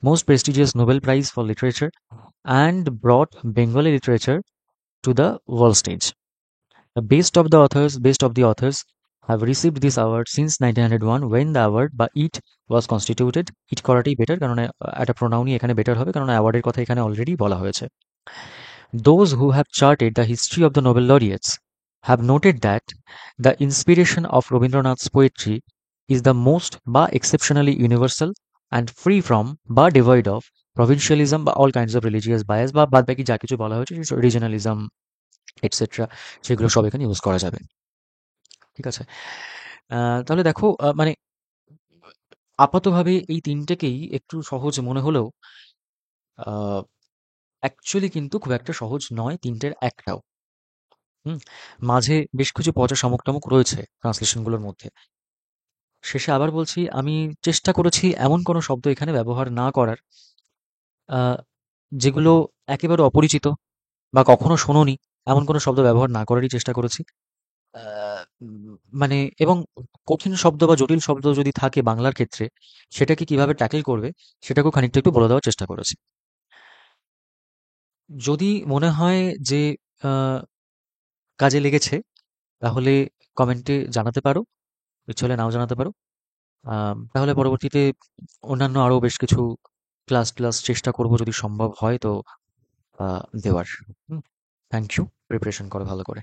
Most prestigious Nobel prize for literature and brought Bengali literature two the world stage. The best of the authors have received this award since 1901 when the award বা it was constituted. it করাটাই better, কারণ একটা প্রোনাউনই এখানে better হবে, কারণ অ্যাওয়ার্ডের কথা এখানে already বলা হয়েছে। Those who have charted the history of the Nobel laureates have noted that the inspiration of Rabindranath's poetry is the most বা exceptionally universal and free from বা devoid of provincialism বা all kinds of religious bias বা বাদবাকি যা কিছু বলা হয়েছে, regionalism etcetera, সেগুলো সব এখানে ইউজ করা যাবে। ঠিক আছে? তাহলে দেখো, মানে আপাতভাবে এই তিনটেকেই একটু সহজ মনে হলেও অ্যাকচুয়ালি কিন্তু খুব একটা সহজ নয় তিনটের একটাও। হুম? মাঝে বেশ কিছু পচা শামুক-টামুক রয়েছে ট্রান্সলেশনগুলোর মধ্যে। শেষে আবার বলছি, আমি চেষ্টা করেছি এমন কোনো শব্দ এখানে ব্যবহার না করার, আ যেগুলো একেবারে অপরিচিত বা কখনো শোনোনি, এমন কোনো শব্দ ব্যবহার না করারই চেষ্টা করেছি। মানে এবং কঠিন শব্দ বা জটিল শব্দ যদি থাকে বাংলার ক্ষেত্রে সেটাকে কিভাবে ট্যাকেল করবে সেটাকেও খানিকটা একটু বলে দেওয়ার চেষ্টা করেছি। যদি মনে হয় যে আহ, কাজে লেগেছে তাহলে কমেন্টে জানাতে পারো, ইচ্ছে হলে নাও জানাতে পারো। তাহলে পরবর্তীতে অন্যান্য আরো বেশ কিছু ক্লাস ক্লাস চেষ্টা করব যদি সম্ভব হয় তো দেওয়ার। Thank you. প্রিপারেশন করো ভালো করে।